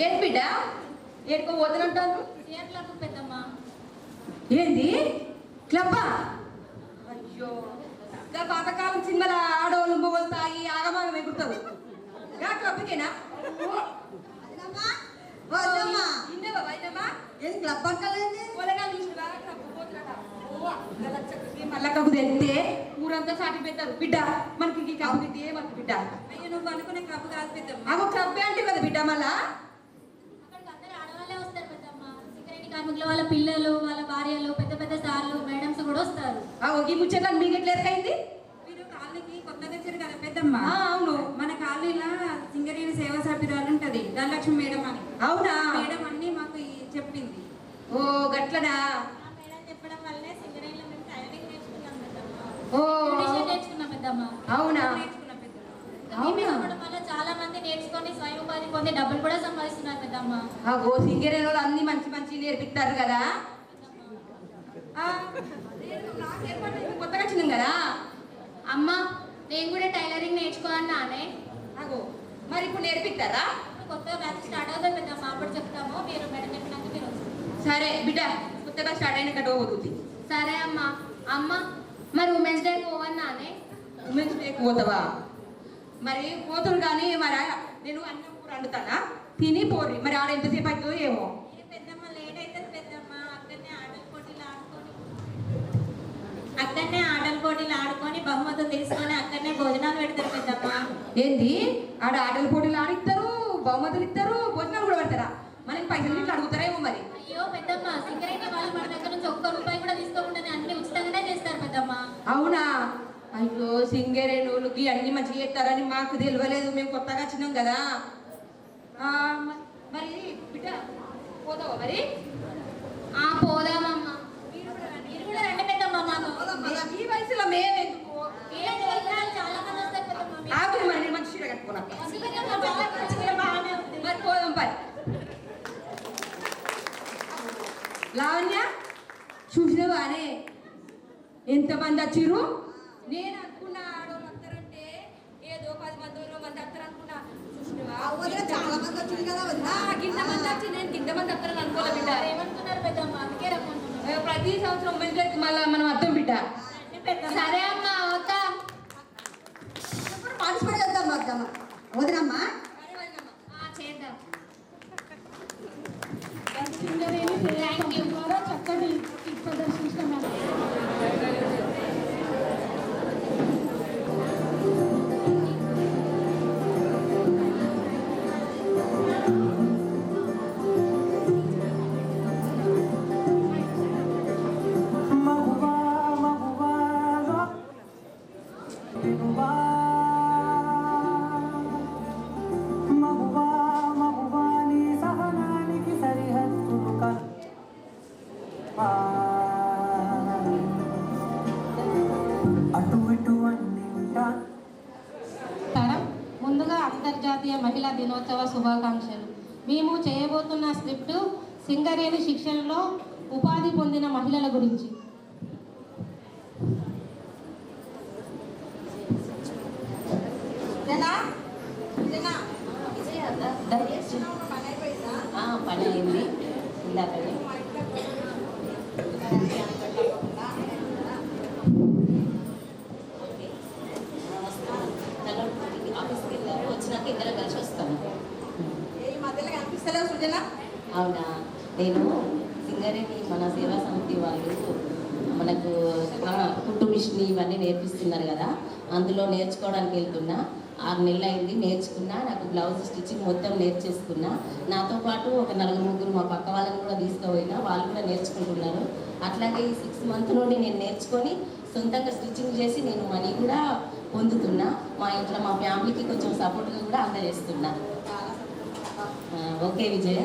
ఏంటి బిడ్డ ఏడుకో పోతానంటాను ఎట్లకు పెద్దమ్మా? ఏంది క్లబ్బా? అయ్యో ఇంకా పాతకాలం సినిమాల ఆడవాళ్ళు మొగలు తాగి ఆగమాగం ఎగురుతారు క్లబ్కేనా? మళ్ళక్కకు తెలితే ఊరంతా చాటి పెడతారు బిడ్డ మనకి ఈ క్లబ్ ఇది ఏమంట బిడ్డ? అయ్యో నువ్వు అనుకునే క్లబ్ కాదు పెద్ద మాకు క్లబ్ అంటే కదా బిడ్డ మళ్ళా ఆడవాళ్ళే వస్తారు పెద్దమ్మా. సింగరేణి కార్మికుల వాళ్ళ పిల్లలు, వాళ్ళ భార్యలు, పెద్ద పెద్ద సార్లు, మేడమ్స్ కూడా వస్తారు. ఈ ముచ్చట్లా మీకు ఎట్లా ఎరకైంది? మీరు కాలనీకి కొత్తగా వచ్చారు కదా పెద్దమ్మ. అవును మన కాలనీలో సింగరేణి సేవా సభ్యురాలు ఉంటది ధనలక్ష్మి మేడం అని. అవునా? మేడం అన్ని మాకు చెప్పింది. ఓ గట్లనా? మేడం చెప్పడం వల్లే సింగరేణిలో మేము టైలరింగ్ నేర్చుకున్నాం పెద్దమ్మా. ఓ నేర్చుకున్నాం పెద్దమ్మా. అవునా? నేర్చుకోవడం వల్ల చాలా మంది నేర్చుకొని స్వయం ఉపాధి పొంది డబ్బులు కూడా సంపాదిస్తున్నారు పెద్దమ్మా. సింగరేణి వాళ్ళు అన్ని మంచి మంచి నేర్పిస్తారు కదా. కొత్తగా వచ్చింది కదా అమ్మ. నేను కూడా టైలరింగ్ నేర్చుకోవాలన్నా అనే. మరి ఇప్పుడు నేర్పిస్తారా? కొత్తగా బ్యాచ్ స్టార్ట్ అవుతుంది పెద్దమ్మా, అప్పుడు చెప్తాము. మీరు మేడం చెప్పినాక మీరు సరే బిడ్డ కొత్తగా స్టార్ట్ అయిన కట్ట పోతుంది. సరే అమ్మా. అమ్మ మరి ఉమెన్స్ డే పోవన్నా అనే? ఉమెన్స్ డేకి పోతావా? మరి పోతురు కానీ మరి నేను అన్నం కూర వండుతానా తిని పోర్రి. మరి ఆడ ఎంతసేపు అవుతుందో ఏమో. పెద్దమ్మ లేట్ అవుతుంది పెద్దమ్మ. అక్కడనే ఆటల పోటీలు ఆడుకొని బహుమతులు తీసుకొని అక్కడనే భోజనాలు పెడతారు పెద్దమ్మ. ఏంది ఆడ ఆటల పోటీలు ఆడిస్తారు, బహుమతులు ఇస్తారు, భోజనాలు కూడా పెడతారా? మనకి పైసలు ఇట్లా అడుగుతారేమో మరి. అయ్యో పెద్దమ్మ, సింగరేణి వాళ్ళు మన దగ్గర నుంచి ఒక్క రూపాయి కూడా తీసుకోకుండా అన్ని ఉచితంగానే చేస్తారు పెద్దమ్మ. అవునా? అయ్యో సింగరేణులకి అన్ని మంచిగా చేస్తారని మాకు తెలియలేదు. మేము కొత్తగా వచ్చినాం కదా. మరి బిడ్డ పోతావా మరి? పోదామమ్మా. మీరు కూడా రండి పెద్దమ్మ. మాకు ఈ వయసులో మేము ఎందుకు? చాలా మంది వస్తారు పెద్దమ్మ. ఆకు మరి నేను మంచి చీర కట్టుకున్నా. బాగానే ఉంది. మరి పోదాం పై. లావణ్య చూసినవానే ఎంతమంది వచ్చిర్రు? నేను అనుకున్నా ఆడవాళ్ళు వస్తారంటే ఏదో 10 మంది 20 మంది వస్తారు అనుకున్నా. చాలా మంది వచ్చింది కదా. గింత మంది వచ్చి నేను గింత మంది వస్తారని అనుకోలే బిడ్డ. ఏమనుకున్నారు పెద్దమ్మ? అందుకే రమ్మంటున్నారు. ప్రతి సంవత్సరం వెంటకి మళ్ళీ మనం అర్థం బిడ్డ. సరే అమ్మా వద్దా? పార్టిసిపేట్ చేద్దాం వద్దామా వదినమ్మా. చేద్దాం. చక్కటి ప్రదర్శించిన ముందుగా అంతర్జాతీయ మహిళా దినోత్సవ శుభాకాంక్షలు. మేము చేయబోతున్న స్క్రిప్ట్ సింగరేణి శిక్షణలో ఉపాధి పొందిన మహిళల గురించి. పని అయింది ఇందాకనే. ఆఫీస్కి వెళ్ళారు, వచ్చినాక ఇద్దరు కలిసి వస్తాను. అవునా? నేను సింగరేణి మన సేవా సమితి వాళ్ళు మనకు కుట్టు మిషన్ ఇవన్నీ నేర్పిస్తున్నారు కదా, అందులో నేర్చుకోవడానికి వెళ్తున్నా. 6 నెలలు అయింది నేర్చుకున్నా. నాకు బ్లౌజ్ స్టిచ్చింగ్ మొత్తం నేర్చేసుకున్నా. నాతో పాటు ఒక 4-3 మా పక్క వాళ్ళని కూడా తీసుకుపోయినా, వాళ్ళు కూడా నేర్చుకుంటున్నారు. అట్లాగే ఈ 6 మంత్ నుండి నేను నేర్చుకొని సొంతంగా స్టిచ్చింగ్ చేసి నేను మనీ కూడా పొందుతున్నా. మా ఇంట్లో మా ఫ్యామిలీకి కొంచెం సపోర్ట్గా కూడా అందజేస్తున్నా. ఓకే విజయ,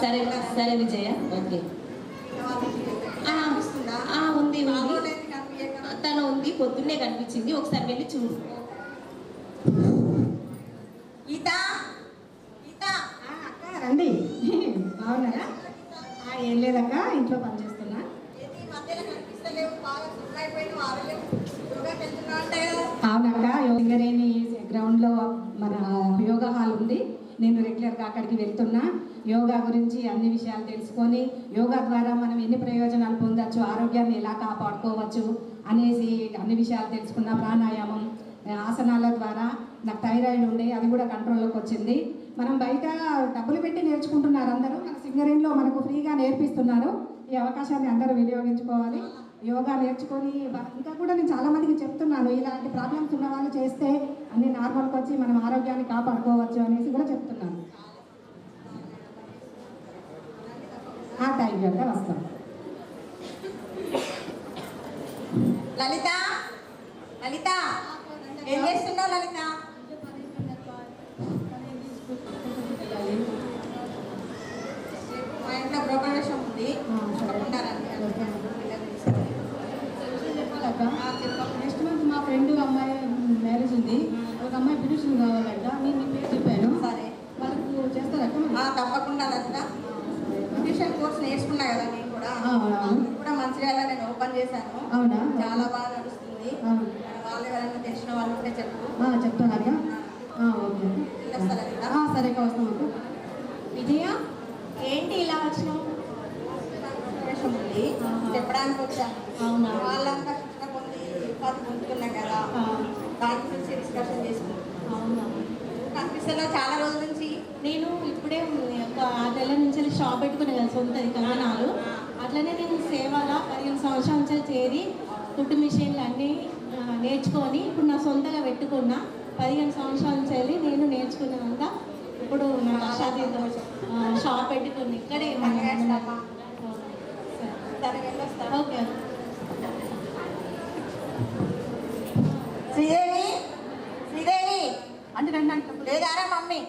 సరే సరే విజయ, ఓకే. ఉంది ఉంది, తను ఉంది, పొద్దున్నే కనిపించింది, ఒకసారి వెళ్ళి చూడు. రండి, బాగున్నారా? ఏం లేదక్క, ఇంట్లో పని చేస్తున్నా. అవునక్క, సింగరేణి గ్రౌండ్లో మన యోగా హాల్ ఉంది. నేను రెగ్యులర్గా అక్కడికి వెళ్తున్నా. యోగా గురించి అన్ని విషయాలు తెలుసుకొని యోగా ద్వారా మనం ఎన్ని ప్రయోజనాలు పొందవచ్చు, ఆరోగ్యాన్ని ఎలా కాపాడుకోవచ్చు అనేసి అన్ని విషయాలు తెలుసుకున్న. ప్రాణాయామం, ఆసనాల ద్వారా నాకు థైరాయిడ్ ఉండే, అది కూడా కంట్రోల్లోకి వచ్చింది. మనం బయట డబ్బులు పెట్టి నేర్చుకుంటున్నారు అందరూ, మన సింగరేణిలో మనకు ఫ్రీగా నేర్పిస్తున్నారు. ఈ అవకాశాన్ని అందరూ వినియోగించుకోవాలి. యోగా నేర్చుకొని ఇంకా కూడా నేను చాలామందికి చెప్తున్నాను, ఇలాంటి ప్రాబ్లమ్స్ ఉన్న వాళ్ళు చేస్తే అన్ని నార్మల్కి వచ్చి మనం ఆరోగ్యాన్ని కాపాడుకోవచ్చు అనేసి కూడా చెప్తున్నాను. థ్యాంక్ యూ అక్క, వస్తాం. లలిత, లలిత ఏం చేస్తున్నావు లలిత? మా ఇంట్లో గృహప్రవేశం ఉంది, నెక్స్ట్ మంత్ మా ఫ్రెండ్ అమ్మాయి మ్యారేజ్ ఉంది. ఒక అమ్మాయి బ్యూటిషియన్ కావాలంట. నేను నీ పేరు చెప్పాను, సరే వాళ్ళకు చేస్తారక్క? తప్పకుండా లలిత. బ్యూటిషియన్ కోర్స్ నేర్చుకున్నా కదా నేను కూడా. కూడా మంచిర్యాల నేను ఓపెన్ చేశాను. అవునా? చాలా బాగా నడుస్తుంది. వాళ్ళు ఎవరైనా తెలిసిన వాళ్ళు ఉంటే చెప్పు. చెప్తాను. ఓకే, సరే వస్తాం. విజయ, ఏంటి ఇలా వచ్చినావు? ఉంది చెప్పడానికి వచ్చాను. అవునా? వాళ్ళంతా శిక్షణ పొంది ఉపాధి పొందుతున్నాం కదా, దాని గురించి డిస్కషన్ చేసుకుంటాం. అవునా? కనిపిస్తున్నా చాలా రోజుల నుంచి. నేను ఇప్పుడే ఒక 6 నెలల నుంచి షాప్ పెట్టుకునే కదా, సొంతది కంగనాలు. అట్లనే నేను సేవగా 15 సంవత్సరాల నుంచి చేరి కుట్టు మిషన్లు అన్నీ నేర్చుకొని ఇప్పుడు నా సొంతగా పెట్టుకున్నా. 15 సంవత్సరాల నుంచి నేను నేర్చుకున్నదంతా ఇప్పుడు నా లక్షాతీతం షాప్ పెట్టుకుని ఇక్కడే. ఓకే. శ్రీదేవి, శ్రీదేవి అంటే రండి. లేదారా మమ్మీ?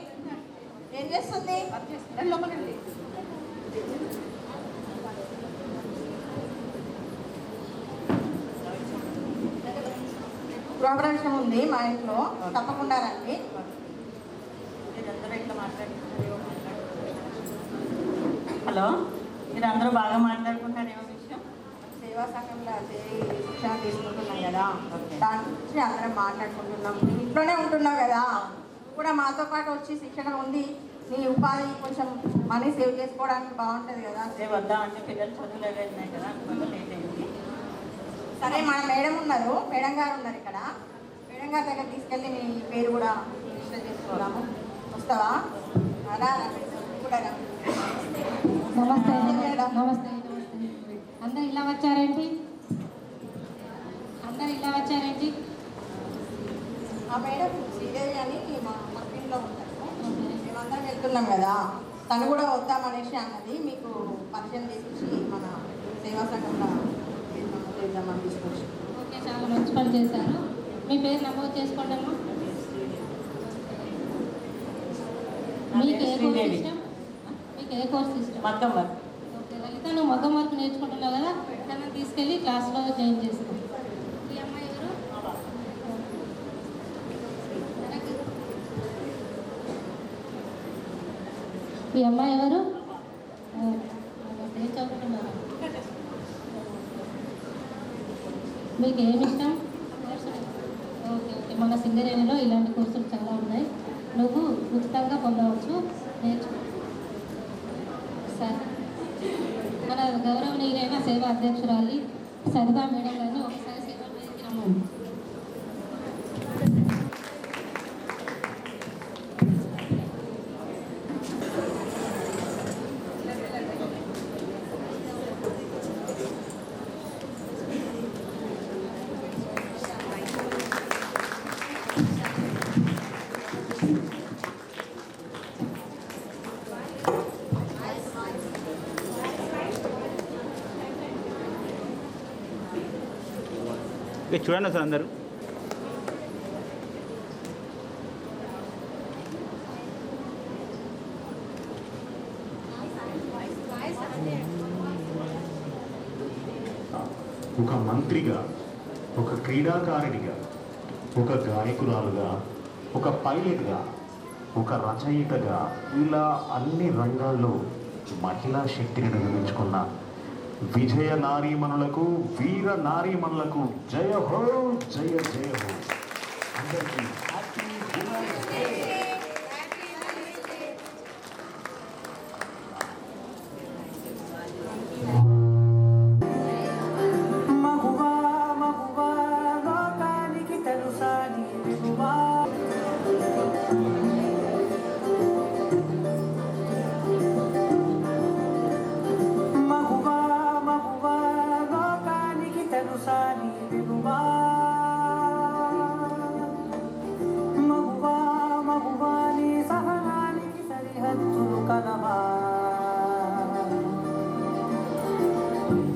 ఏం చేస్తుంది? లోపలండి. గృహప్రవేశం ఉంది మా ఇంట్లో, తప్పకుండా రండి. హలో, మీరు అందరూ బాగా మాట్లాడుకుంటారు. ఏమో విషయం? సేవా సంఘంలో శిక్షణ తీసుకుంటున్నాం కదా, దాని గురించి అందరం మాట్లాడుకుంటున్నాం. ఇంట్లోనే ఉంటున్నావు కదా, కూడా మాతో పాటు వచ్చి శిక్షణ ఉంది, నీ ఉపాధి కొంచెం మనీ సేవ్ చేసుకోవడానికి బాగుంటుంది కదా. వద్దా అంటే పిల్లలు చదువులు ఉన్నాయి కదా, అందువల్ల లేట్ అయింది. సరే, మన మేడం ఉన్నారు, మేడం గారు ఉన్నారు ఇక్కడ. మేడం గారి దగ్గర తీసుకెళ్ళి నీ పేరు కూడా రిజిస్టర్ చేసుకున్నాము. వస్తావా? కూడా నమస్తే నమస్తే. అందరు ఇలా వచ్చారేంటి? ఆ మేడం శ్రీదేవి అని మా పక్కింట్లో ఉంటారు. మేమందరం వెళ్తున్నాం కదా, తను కూడా వద్దామనేసి అన్నది. మీకు పరిచయం తీసుకొచ్చి మన సేవా సంఘంలో చేద్దామని తీసుకొచ్చి. ఓకే, చాలా మంచి పని చేశారు. మీ పేరు నమోదు చేసుకోండి అమ్మా. మీకు ఏ కోర్స్ ఇష్టం? మగ్గం వర్క్. ఓకే లలిత, నువ్వు మగ్గం వర్క్ నేర్చుకుంటున్నావు కదా, తనని తీసుకెళ్ళి క్లాస్లో జాయిన్ చేసుకో. ఈ అమ్మాయి ఎవరు? ఈ అమ్మాయి ఎవరు? ఏం చదువుతున్నారు? మీకు ఏమి ఇష్టం? ఓకే ఓకే, మన సింగరేణిలో ఇలాంటి కోర్సులు చాలా ఉన్నాయి, నువ్వు ఉచితంగా పొందవచ్చు, నేర్చుకో. సరే, మన గౌరవనీయులైన సేవా అధ్యక్షురాలి సరితా మేడం గారిని ఒకసారి సేవా వేదికకి రమ్మని. ఇక చూడండి సార్ అందరూ. ఒక మంత్రిగా, ఒక క్రీడాకారిణిగా, ఒక గాయకురాలుగా, ఒక పైలట్గా, ఒక రచయితగా, ఇలా అన్ని రంగాల్లో మహిళా శక్తిని నిర్మించుకున్న విజయ నారీమణులకు, వీర నారీమణులకు జయ హో, జయ జయ హో. అందరికీ హ్యాపీ ఉమెన్స్ డే.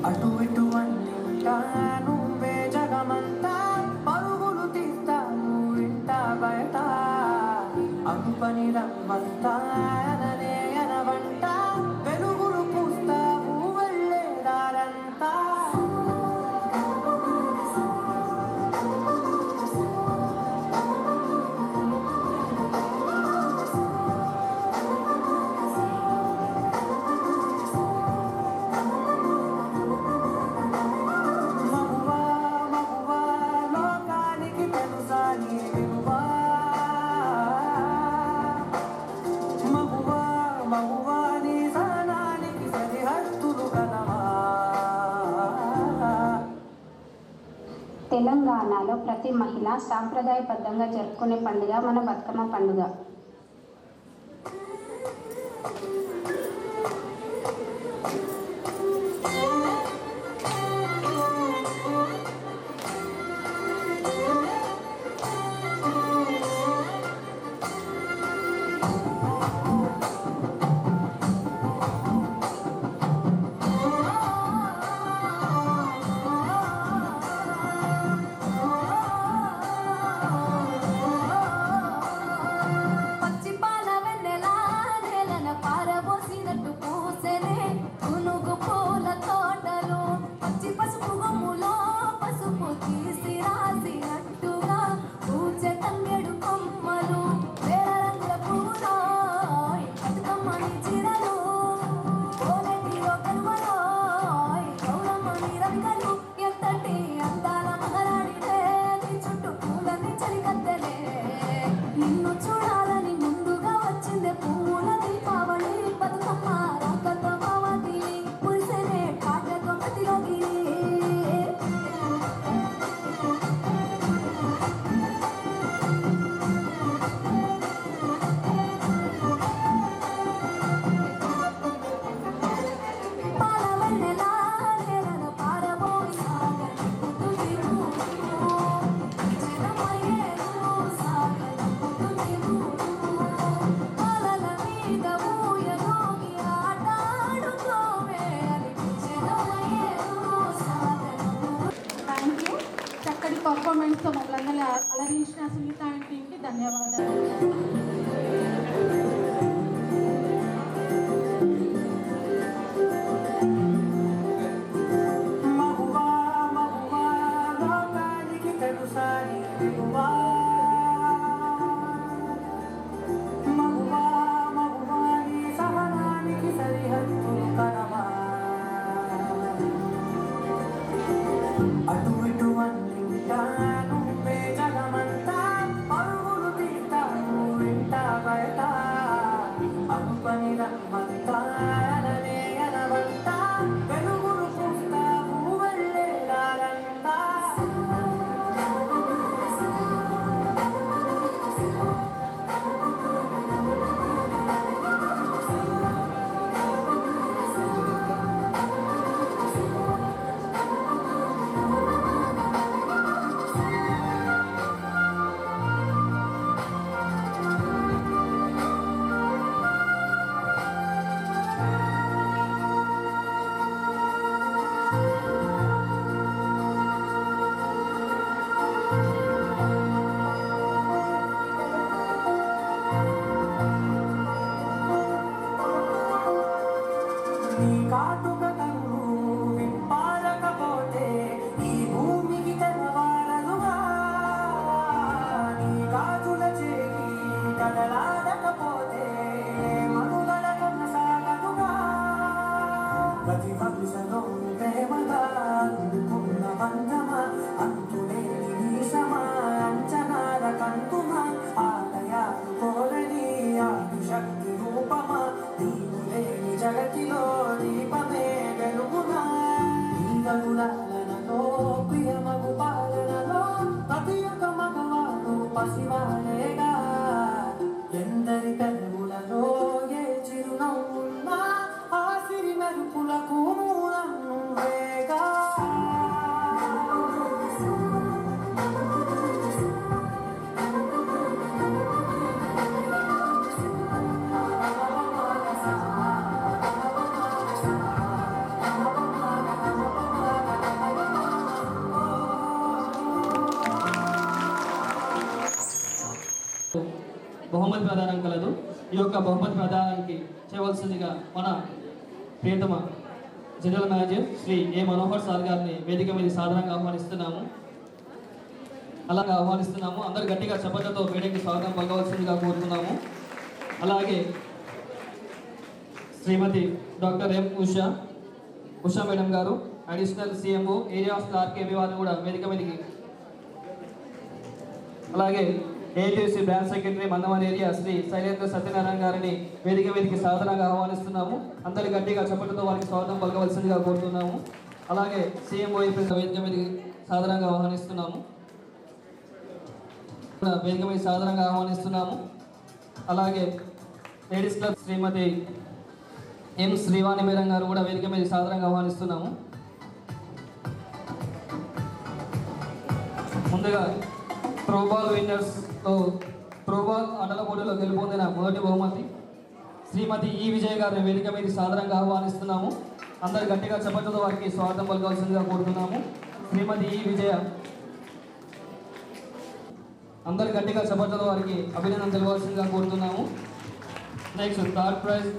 అటు ఇటు అన్నింటాను జగమంతా పరుగులు తీస్తాను ఇంట బయట అనుపని రమ్మంతా అననే అనవంట వెలుగులు పూస్తావు వెళ్ళేదారంతా తెలంగాణలో ప్రతి మహిళ సాంప్రదాయబద్ధంగా జరుపుకునే పండుగ మన బతుకమ్మ పండుగ. పర్ఫార్మెన్స్తో మమ్మల్ని అలరించిన సునీత టీంకి ధన్యవాదాలు. అటు ఇటు అన్నింటాను జగమంతా పరుగులు తీస్తాను పసివాడేగా ఎందరి కనులలో ఏ చిరునవ్వున్నా ఆ సిరి మెరుపులకు మూలం నువ్వేగా బహుమతి ప్రదానం కలదు. ఈ యొక్క బహుమతి ప్రదానానికి చేయవలసిందిగా మన ప్రియతమ general manager Shri A Manohar sir గారిని వేదిక మీద సాధారణంగా ఆహ్వానిస్తున్నాము. అలాగే ఆహ్వానిస్తున్నాము. అందరు గట్టిగా చప్పట్లతో వేదికకి స్వాగతం పలకవలసిందిగా కోరుతున్నాము. అలాగే Shrimati doctor M Usha madam garu additional CMO area of RKB వారిని కూడా వేదిక మీదకి, అలాగే ATC branch secretary Mandamarri area Shri Shailendra Satyanarayana గారిని వేదిక మీదకి సాధారణంగా ఆహ్వానిస్తున్నాము. అందరి గట్టిగా చప్పట్లతో వారికి స్వాగతం పలకవలసిందిగా కోరుతున్నాము. అలాగే సిఎంఓ వేదిక మీదకి సాధారణంగా ఆహ్వానిస్తున్నాము. వేదిక మీద సాధారణంగా ఆహ్వానిస్తున్నాము. అలాగే లేడీస్ క్లబ్ శ్రీమతి ఎం శ్రీవాణి మేడం గారు కూడా వేదిక మీద సాధారణంగా ఆహ్వానిస్తున్నాము. ముందుగా త్రోబాల్ విన్నర్స్లో త్రోబాల్ ఆటల పోటీలో గెలుపొందిన మొదటి బహుమతి శ్రీమతి ఈ విజయ్ గారిని వేదిక మీద సాధారణంగా ఆహ్వానిస్తున్నాము. అందరు గట్టిగా చప్పట్లతో వారికి స్వాగతం పలకవలసిందిగా కోరుతున్నాము. శ్రీమతి ఈ విజయ, అందరు గట్టిగా చప్పట్లతో వారికి అభినందన తెలవాల్సిందిగా కోరుతున్నాము. నెక్స్ట్ థర్డ్ ప్రైజ్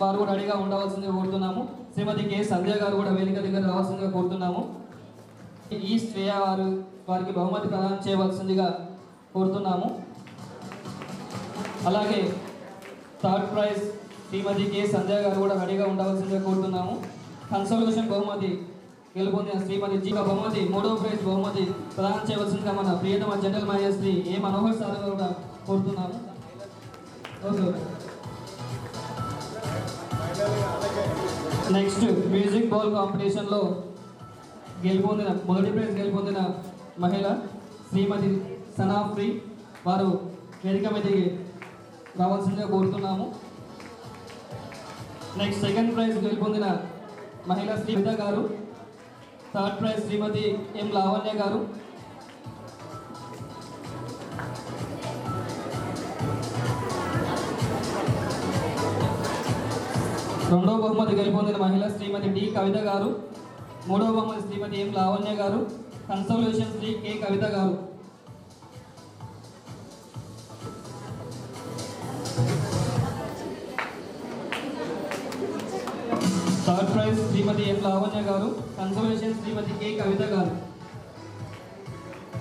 వారు కూడా రెడీగా ఉండవలసిందిగా కోరుతున్నాము. శ్రీమతి కె సంధ్య గారు కూడా వేదిక దగ్గర రావాల్సిందిగా కోరుతున్నాము. ఈ శ్రేయ వారికి బహుమతి ప్రదానం చేయవలసిందిగా కోరుతున్నాము. అలాగే థర్డ్ ప్రైజ్ శ్రీమతి కె సంధ్య గారు కూడా రెడీగా ఉండవలసిందిగా కోరుతున్నాము. కన్సల్టేషన్ బహుమతి గెలుపొందిన శ్రీమతి జీ బహుమతి, మూడవ ప్రైజ్ బహుమతి ప్రదానం చేయవలసిందిగా మన ప్రియతమ general manager Shri A Manohar sir గారు కూడా కోరుతున్నాము. నెక్స్ట్ మ్యూజిక్ బాల్ కాంపిటీషన్లో మొదటి ప్రైజ్ గెలుపొందిన మహిళ శ్రీమతి సనాఫ్రీ వారు వేదిక మీదకి రావాల్సిందిగా కోరుతున్నాము. నెక్స్ట్ సెకండ్ ప్రైజ్ గెలుపొందిన మహిళ శ్రీమిత గారు. థర్డ్ ప్రైజ్ శ్రీమతి ఎం లావణ్య గారు. రెండవ బహుమతి గెలుపొందిన మహిళ శ్రీమతి డి కవిత గారు. మూడవ బహుమతి శ్రీమతి ఎం లావణ్య గారు. కన్సల్టేషన్ శ్రీ కె కవిత గారు. థర్డ్ ప్రైజ్ శ్రీమతి ఎం లావణ్య గారు. కన్సల్టేషన్ శ్రీమతి కె కవిత గారు.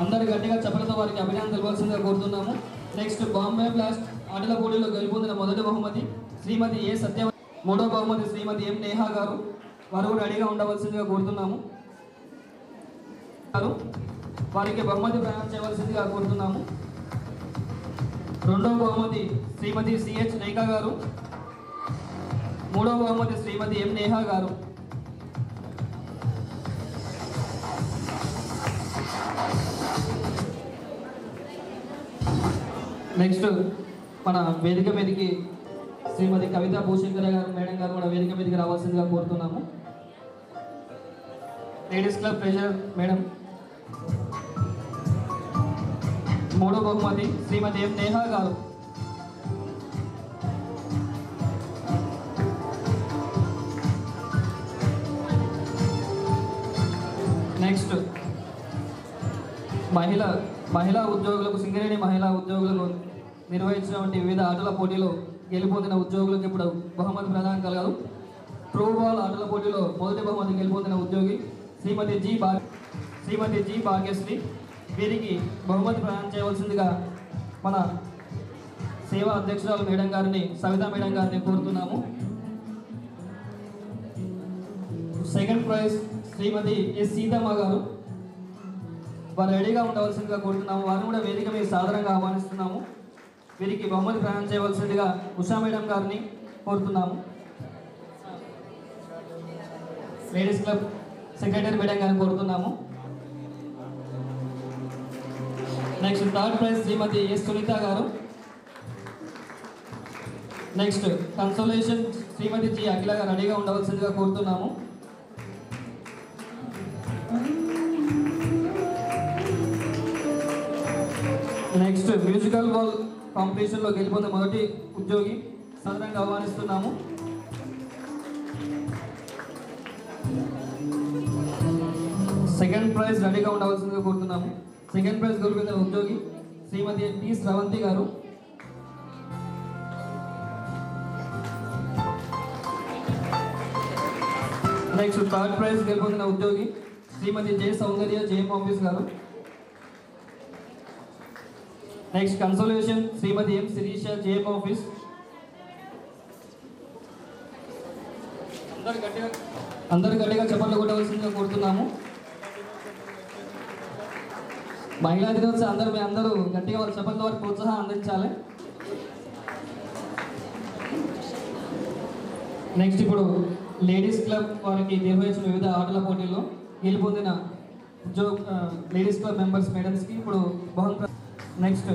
అందరు గట్టిగా చప్పలతో వారికి అభినందన తెలవాల్సిందిగా కోరుతున్నాము. నెక్స్ట్ బాంబే బ్లాస్ట్ ఆటల పోటీలో గెలుపొందిన మొదటి బహుమతి శ్రీమతి ఏ సత్య, మూడవ బహుమతి శ్రీమతి ఎం నేహా గారు. వారు కూడా రెడీగా ఉండవలసిందిగా కోరుతున్నాము. వారికి బహుమతి ప్రదానం చేయవలసిందిగా కోరుతున్నాము. రెండవ బహుమతి శ్రీమతి సిహెచ్ రేఖా గారు. మూడవ బహుమతి శ్రీమతి ఎం నేహా గారు. నెక్స్ట్ మన వేదిక మీదకి శ్రీమతి కవిత భూశంకర గారు మేడం గారు కూడా వేదిక మీదకి రావాల్సిందిగా కోరుతున్నాము. Ladies club treasurer madam. మూడో బహుమతి శ్రీమతి ఎం నేహా గారు. నెక్స్ట్ మహిళా ఉద్యోగులకు సింగరేణి మహిళా ఉద్యోగులకు నిర్వహించినటువంటి వివిధ ఆటల పోటీలో గెలుపొందిన ఉద్యోగులకు ఇప్పుడు బహుమతి ప్రదానం కలగదు. త్రోబాల్ ఆటల పోటీలో మొదటి బహుమతి గెలుపొందిన ఉద్యోగి శ్రీమతి జి భాగ్యశ్రీ. వీరికి బహుమతి ప్రదానం చేయవలసిందిగా మన సేవా అధ్యక్షురాలు మేడం గారిని, సవితా మేడం గారిని కోరుతున్నాము. సెకండ్ ప్రైజ్ శ్రీమతి ఎస్ సీతమ్మ గారు. వారు రెడీగా ఉండవలసిందిగా కోరుతున్నాము. వారిని కూడా వేదిక మీద సాధారణంగా ఆహ్వానిస్తున్నాము. వీరికి బహుమతి ప్రదానం చేయవలసిందిగా ఉషా మేడం గారిని కోరుతున్నాము. లేడీస్ క్లబ్ సెక్రటరీ మేడం గారిని కోరుతున్నాము. నెక్స్ట్ థర్డ్ ప్రైజ్ శ్రీమతి ఎస్ సునీత గారు. నెక్స్ట్ కన్సోలేషన్ శ్రీమతి జి అఖిల గారు రెడీగా ఉండవలసిందిగా కోరుతున్నాము. నెక్స్ట్ మ్యూజికల్ బాల్ కాంపిటీషన్లో గెలుపొందిన మొదటి ఉద్యోగి సాధారణంగా ఆహ్వానిస్తున్నాము. సెకండ్ ప్రైజ్ రెడీగా ఉండవలసిందిగా కోరుతున్నాము. సెకండ్ ప్రైజ్ గెలుపొందిన ఉద్యోగి శ్రీమతి టి స్రవంతి గారు. నెక్స్ట్ థర్డ్ ప్రైజ్ గెలుపొందిన ఉద్యోగి శ్రీమతి జే సౌందర్య జేఎం ఆఫీస్ గారు. నెక్స్ట్ కన్సోలేషన్ శ్రీమతి ఎం శిరీష జేఎం ఆఫీస్. అందరు గట్టిగా చప్పట్లు కొట్టవలసిందిగా కోరుతున్నాము. మహిళా దినోత్సవం అందరూ గట్టిగా వాళ్ళ చప్పట్ల వారికి ప్రోత్సాహం అందించాలి. నెక్స్ట్ ఇప్పుడు లేడీస్ క్లబ్ వారికి నిర్వహించిన వివిధ ఆటల పోటీల్లో గెలుపొందిన లేడీస్ క్లబ్ మెంబర్స్ మేడమ్స్కి ఇప్పుడు బహుమతి. నెక్స్ట్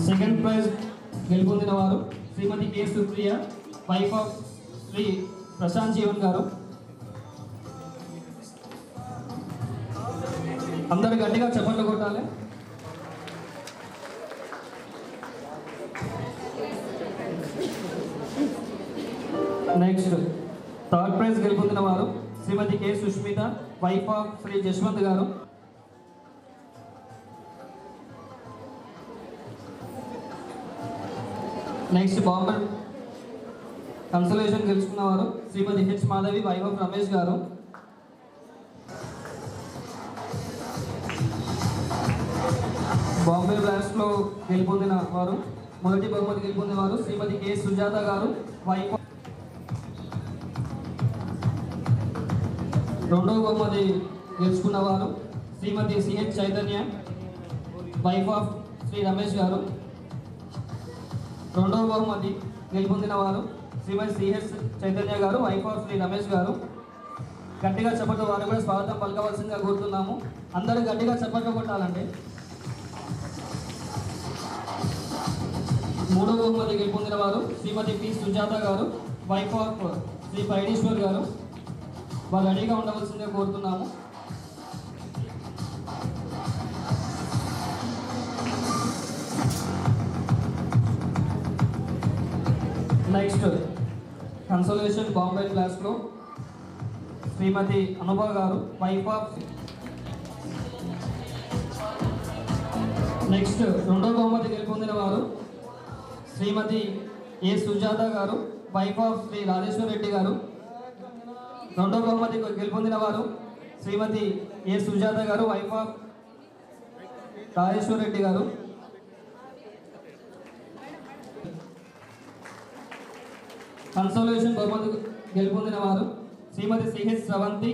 సెకండ్ ప్రైజ్ గెలుపొందిన వారు Shrimati K Supriya wife of Shri Prashanth Jeevan garu. అందరు గట్టిగా చప్పట్లు కొట్టాలి. నెక్స్ట్ థర్డ్ ప్రైజ్ గెలుపొందిన వారు Shrimati K Sushmitha wife of Shri Jashwanth garu. Next Bombay consolation గెలుచుకున్న వారు Shrimati H Madhavi wife of Ramesh garu. Bombay బ్లాస్ట్లో గెలుపొందిన వారు మొదటి బహుమతి గెలుపొందిన వారు శ్రీమతి కె సుజాత గారు వైఫ్. రెండవ బహుమతి గెలుచుకున్న వారు Shrimati CH Chaitanya wife of Shri Ramesh garu. రెండవ బహుమతి గెలుపొందిన వారు శ్రీమతి సిహెచ్ చైతన్య గారు వైఫ్ ఆఫ్ శ్రీ రమేష్ గారు. గట్టిగా చప్పట్లు వారు కూడా స్వాగతం పలకవలసిందిగా కోరుతున్నాము. అందరూ గట్టిగా చప్పట్లు కొట్టాలండి. మూడవ బహుమతి గెలుపొందిన వారు శ్రీమతి పి సుజాత గారు వైఫ్ ఆఫ్ శ్రీ పైడేశ్వర్ గారు. వాళ్ళు రెడీగా ఉండవలసిందిగా కోరుతున్నాము. నెక్స్ట్ కన్సోలేషన్ బాంబే క్లాస్లో శ్రీమతి అనుభవ్ గారు వైఫ్ ఆఫ్. నెక్స్ట్ రెండవ బహుమతి గెలుపొందిన వారు శ్రీమతి ఏ సుజాత గారు వైఫ్ ఆఫ్ శ్రీ రాజేశ్వర్ రెడ్డి గారు. రెండవ బహుమతి గెలుపొందిన వారు శ్రీమతి ఏ సుజాత గారు వైఫ్ ఆఫ్ రాజేశ్వర్ రెడ్డి గారు. కన్సోలేషన్ బహుమతి గెలుపొందిన వారు Shrimati CH Sravanthi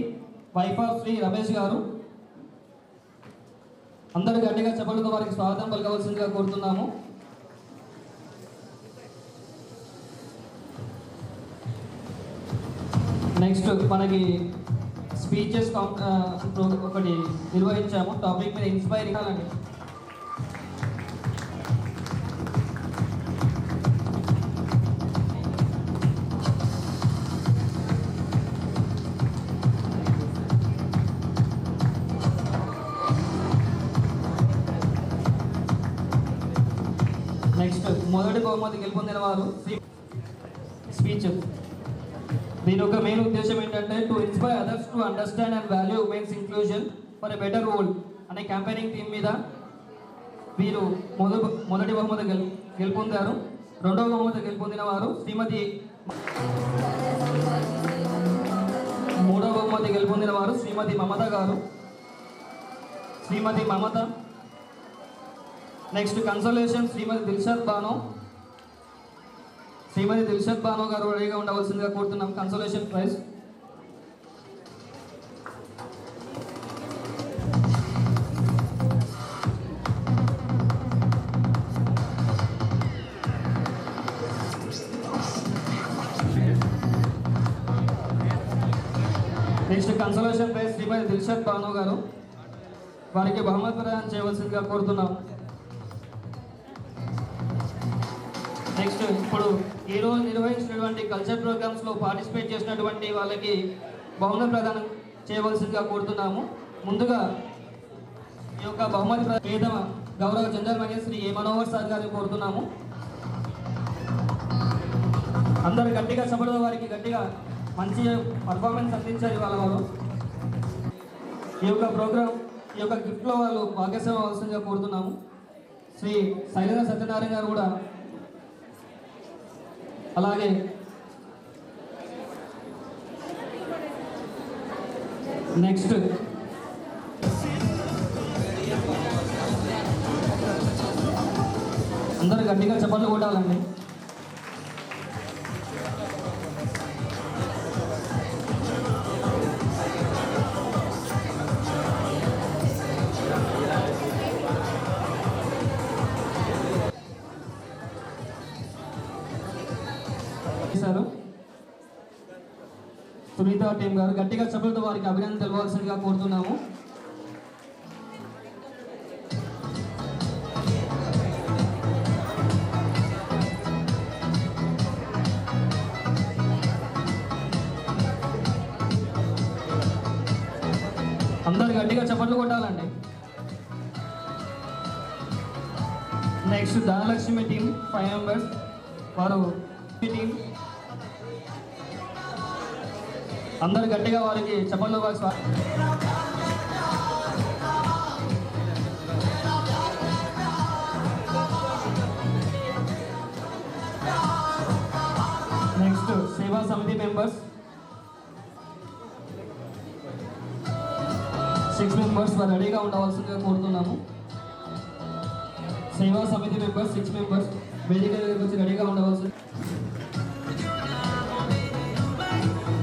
wife of Shri Ramesh garu. అందరూ గట్టిగా చప్పట్లతో వారికి స్వాగతం పలకవలసిందిగా కోరుతున్నాము. నెక్స్ట్ మనకి స్పీచెస్ ఒకటి నిర్వహించాము. టాపిక్ మీద ఇన్స్పైర్ కావాలండి. నెక్స్ట్ మొదటి బహుమతి గెలుపొందిన వారు స్పీచ్. దీని యొక్క మెయిన్ ఉద్దేశం ఏంటంటే to inspire others to understand and value women's inclusion for a better world అనే క్యాంపెయినింగ్ థీమ్ మీద వీరు మొదటి బహుమతి గెలుపొందారు. రెండవ బహుమతి గెలుపొందిన వారు శ్రీమతి. మూడవ బహుమతి గెలుపొందిన వారు శ్రీమతి మమత గారు. శ్రీమతి మమత. నెక్స్ట్ కన్సోలేషన్ శ్రీమతి దిల్షద్ బానో. శ్రీమతి దిల్షద్ బానో గారు రెడీగా ఉండవలసిందిగా కోరుతున్నాం. Consolation prize. Next consolation prize Shrimati Dilshad Banu garu, వారికి బహుమతి ప్రదానం చేయవలసిందిగా కోరుతున్నాం. నెక్స్ట్ ఇప్పుడు ఈరోజు నిర్వహించినటువంటి కల్చర్ ప్రోగ్రామ్స్లో పార్టిసిపేట్ చేసినటువంటి వాళ్ళకి బహుమతి ప్రదానం చేయవలసిందిగా కోరుతున్నాము. ముందుగా ఈ యొక్క బహుమతి ప్రియతమ గౌరవ general manager Shri A Manohar sir గారిని కోరుతున్నాము. అందరు గట్టిగా చప్పట్లు, వారికి గట్టిగా మంచి పర్ఫార్మెన్స్ అందించారు వాళ్ళ వారు. ఈ యొక్క ప్రోగ్రామ్, ఈ యొక్క గిఫ్ట్లో వాళ్ళు భాగ్యసేవ అవసరంగా కోరుతున్నాము. శ్రీ శైలేంద్ర సత్యనారాయణ గారు కూడా, అలాగే నెక్స్ట్ అందరు గట్టిగా చప్పట్లు కొట్టాలండి. సునీత టీం గారు గట్టిగా చప్పలతో వారికి అభినందన తెలవాల్సిందిగా కోరుతున్నాము. అందరు గట్టిగా చప్పట్లు కొట్టాలండి. నెక్స్ట్ ధనలక్ష్మి టీం 5 మెంబర్స్, వారు టీం అందరు గట్టిగా వారికి చప్పట్లు నెక్స్ట్ సేవా సమితి మెంబర్స్ 6 మెంబర్స్ వారు రెడీగా ఉండవలసిందిగా కోరుతున్నాము. సేవా సమితి మెంబర్స్ 6 మెంబర్స్ వేదిక దగ్గరికి వచ్చి రెడీగా ఉండవలసింది.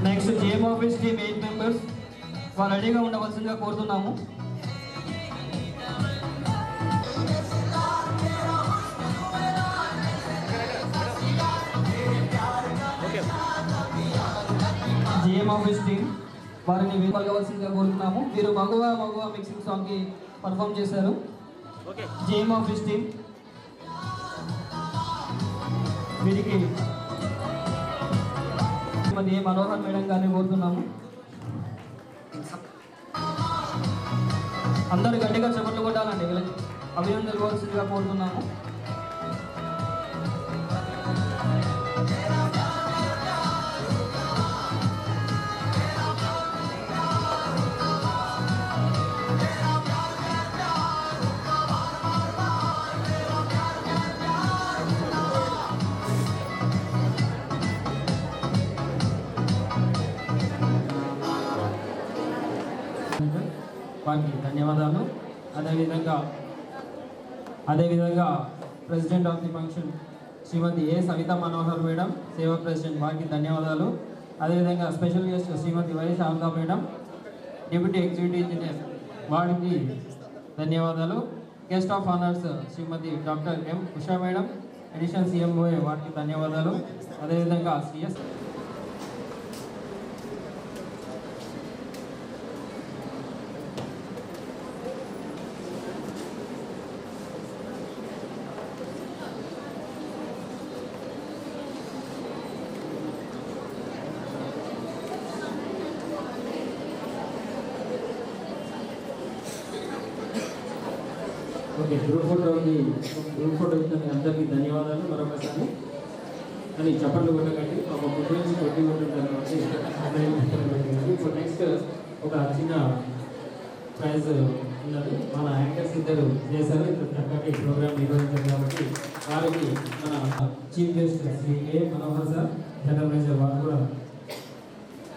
Next JM office team 8 members వారు రెడీగా ఉండవలసిందిగా కోరుతున్నాము. జేఎం ఆఫీస్ టీమ్ వారిని పలకవలసిందిగా కోరుతున్నాము. వీరు మగువ మిక్సింగ్ సాంగ్కి పర్ఫామ్ చేశారు. జేఎం ఆఫీస్ టీమ్ వీరికి ఏ మనోహర్ మేడం గారిని కోరుతున్నాము. అందరు గట్టిగా చప్పట్లు కొట్టాలండి, వీళ్ళకి అభినందనలు ఇవ్వాల్సిందిగా కోరుతున్నాము. వారికి ధన్యవాదాలు. అదేవిధంగా president of the function Shrimati A Savitha Manohar madam, Seva president, వారికి ధన్యవాదాలు. అదేవిధంగా special guest Shrimati Y Sharada madam, deputy executive engineer, వారికి ధన్యవాదాలు. Guest of honours Shrimati doctor M Usha madam, additional CMOA, వారికి ధన్యవాదాలు. అదేవిధంగా సిఎస్ ఓకే, గ్రూప్ ఫోటో ఇచ్చిన అందరికీ ధన్యవాదాలు మరొకసారి. అని చప్పట్లు కొట్టకండి, ఒక ముగ్గురు నుంచి కొట్టి కొట్టుంటారు కాబట్టి. ఇప్పుడు నెక్స్ట్ ఒక చిన్న ప్రైజ్ ఉన్నది. మన యాంకర్స్ ఇద్దరు చేశారు, ఇక్కడ చక్కటి ప్రోగ్రామ్ నిర్వహించారు కాబట్టి వారికి మన chief guest Shri A Manohar sir, general manager, వారు కూడా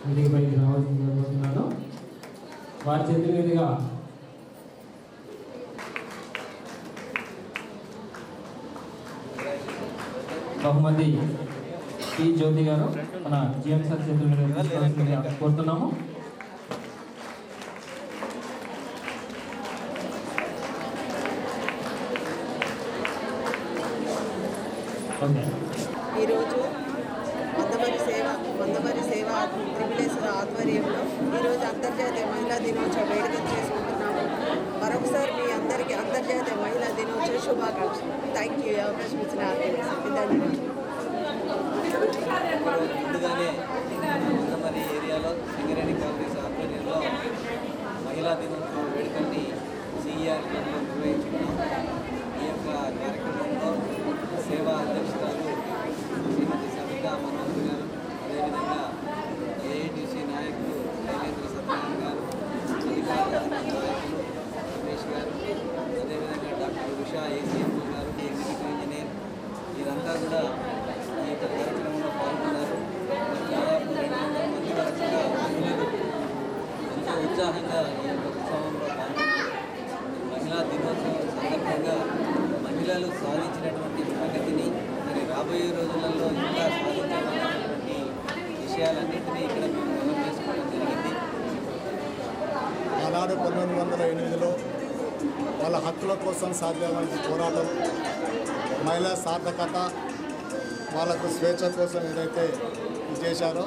ఇంటికి పైకి రావాల్సింది కోరుతున్నాను. వారి చేతుల మీదుగా బహుమతి టి జ్యోతి గారు మన జిఎం సార్ చేతుల మీద కోరుతున్నాము. ఈరోజు మందమరి సేవ త్రిపులేశ్వర ఆధ్వర్యంలో ఈరోజు అంతర్జాతీయ మహిళా దినోత్సవ వేడుకలు చేసుకుంటున్నాము. మరొకసారి మీ అందరికీ అంతర్జాతీయ మహిళా దినోత్సవ శుభాకాంక్షలు. Thank you. అవకాశం ఇచ్చిన ముందుగానే మరి ఏరియాలో సింగరేణి కాంగ్రెస్ ఆధ్వర్యంలో మహిళా దినోత్సవ వేడుకల్ని సిఈఆర్ క్లబ్లో నిర్వహించుకున్నాం. ఈ యొక్క కార్యక్రమంలో సేవా అధ్యక్షురాలు శ్రీమతి సవిత మనోహర్ గారు, అదేవిధంగా ఏఐటీసీ నాయకులు శైలేంద్ర సత్యనారాయణ గారు, అధికారుల నాయకులు రమేష్ గారు, అదేవిధంగా డాక్టర్ ఉషా ఏసీఎంఓ గారు, ఎగ్జిక్యూటివ్ ఇంజనీర్, వీరంతా కూడా ఈ యొక్క కార్యక్రమంలో పాల్గొన్నారు. దాదాపు 200 మంది వరకుగా మహిళలు ఎంతో ఉత్సాహంగా ఈ యొక్క ఉత్సవంలో పాల్గొన్నారు. మహిళా దినోత్సవం సందర్భంగా మహిళలు సాధించినటువంటి ప్రగతిని మరి రాబోయే రోజులలో ఇంకా సాధించాలనేటువంటి విషయాలన్నింటినీ ఇక్కడ మేము కవర్ చేసుకోవడం జరిగింది. ఆనాడు 1908లో వాళ్ళ హక్కుల కోసం సాధ్యమైన పోరాటం, మహిళా సార్థకత, వాళ్ళకు స్వేచ్ఛ కోసం ఏదైతే చేశారో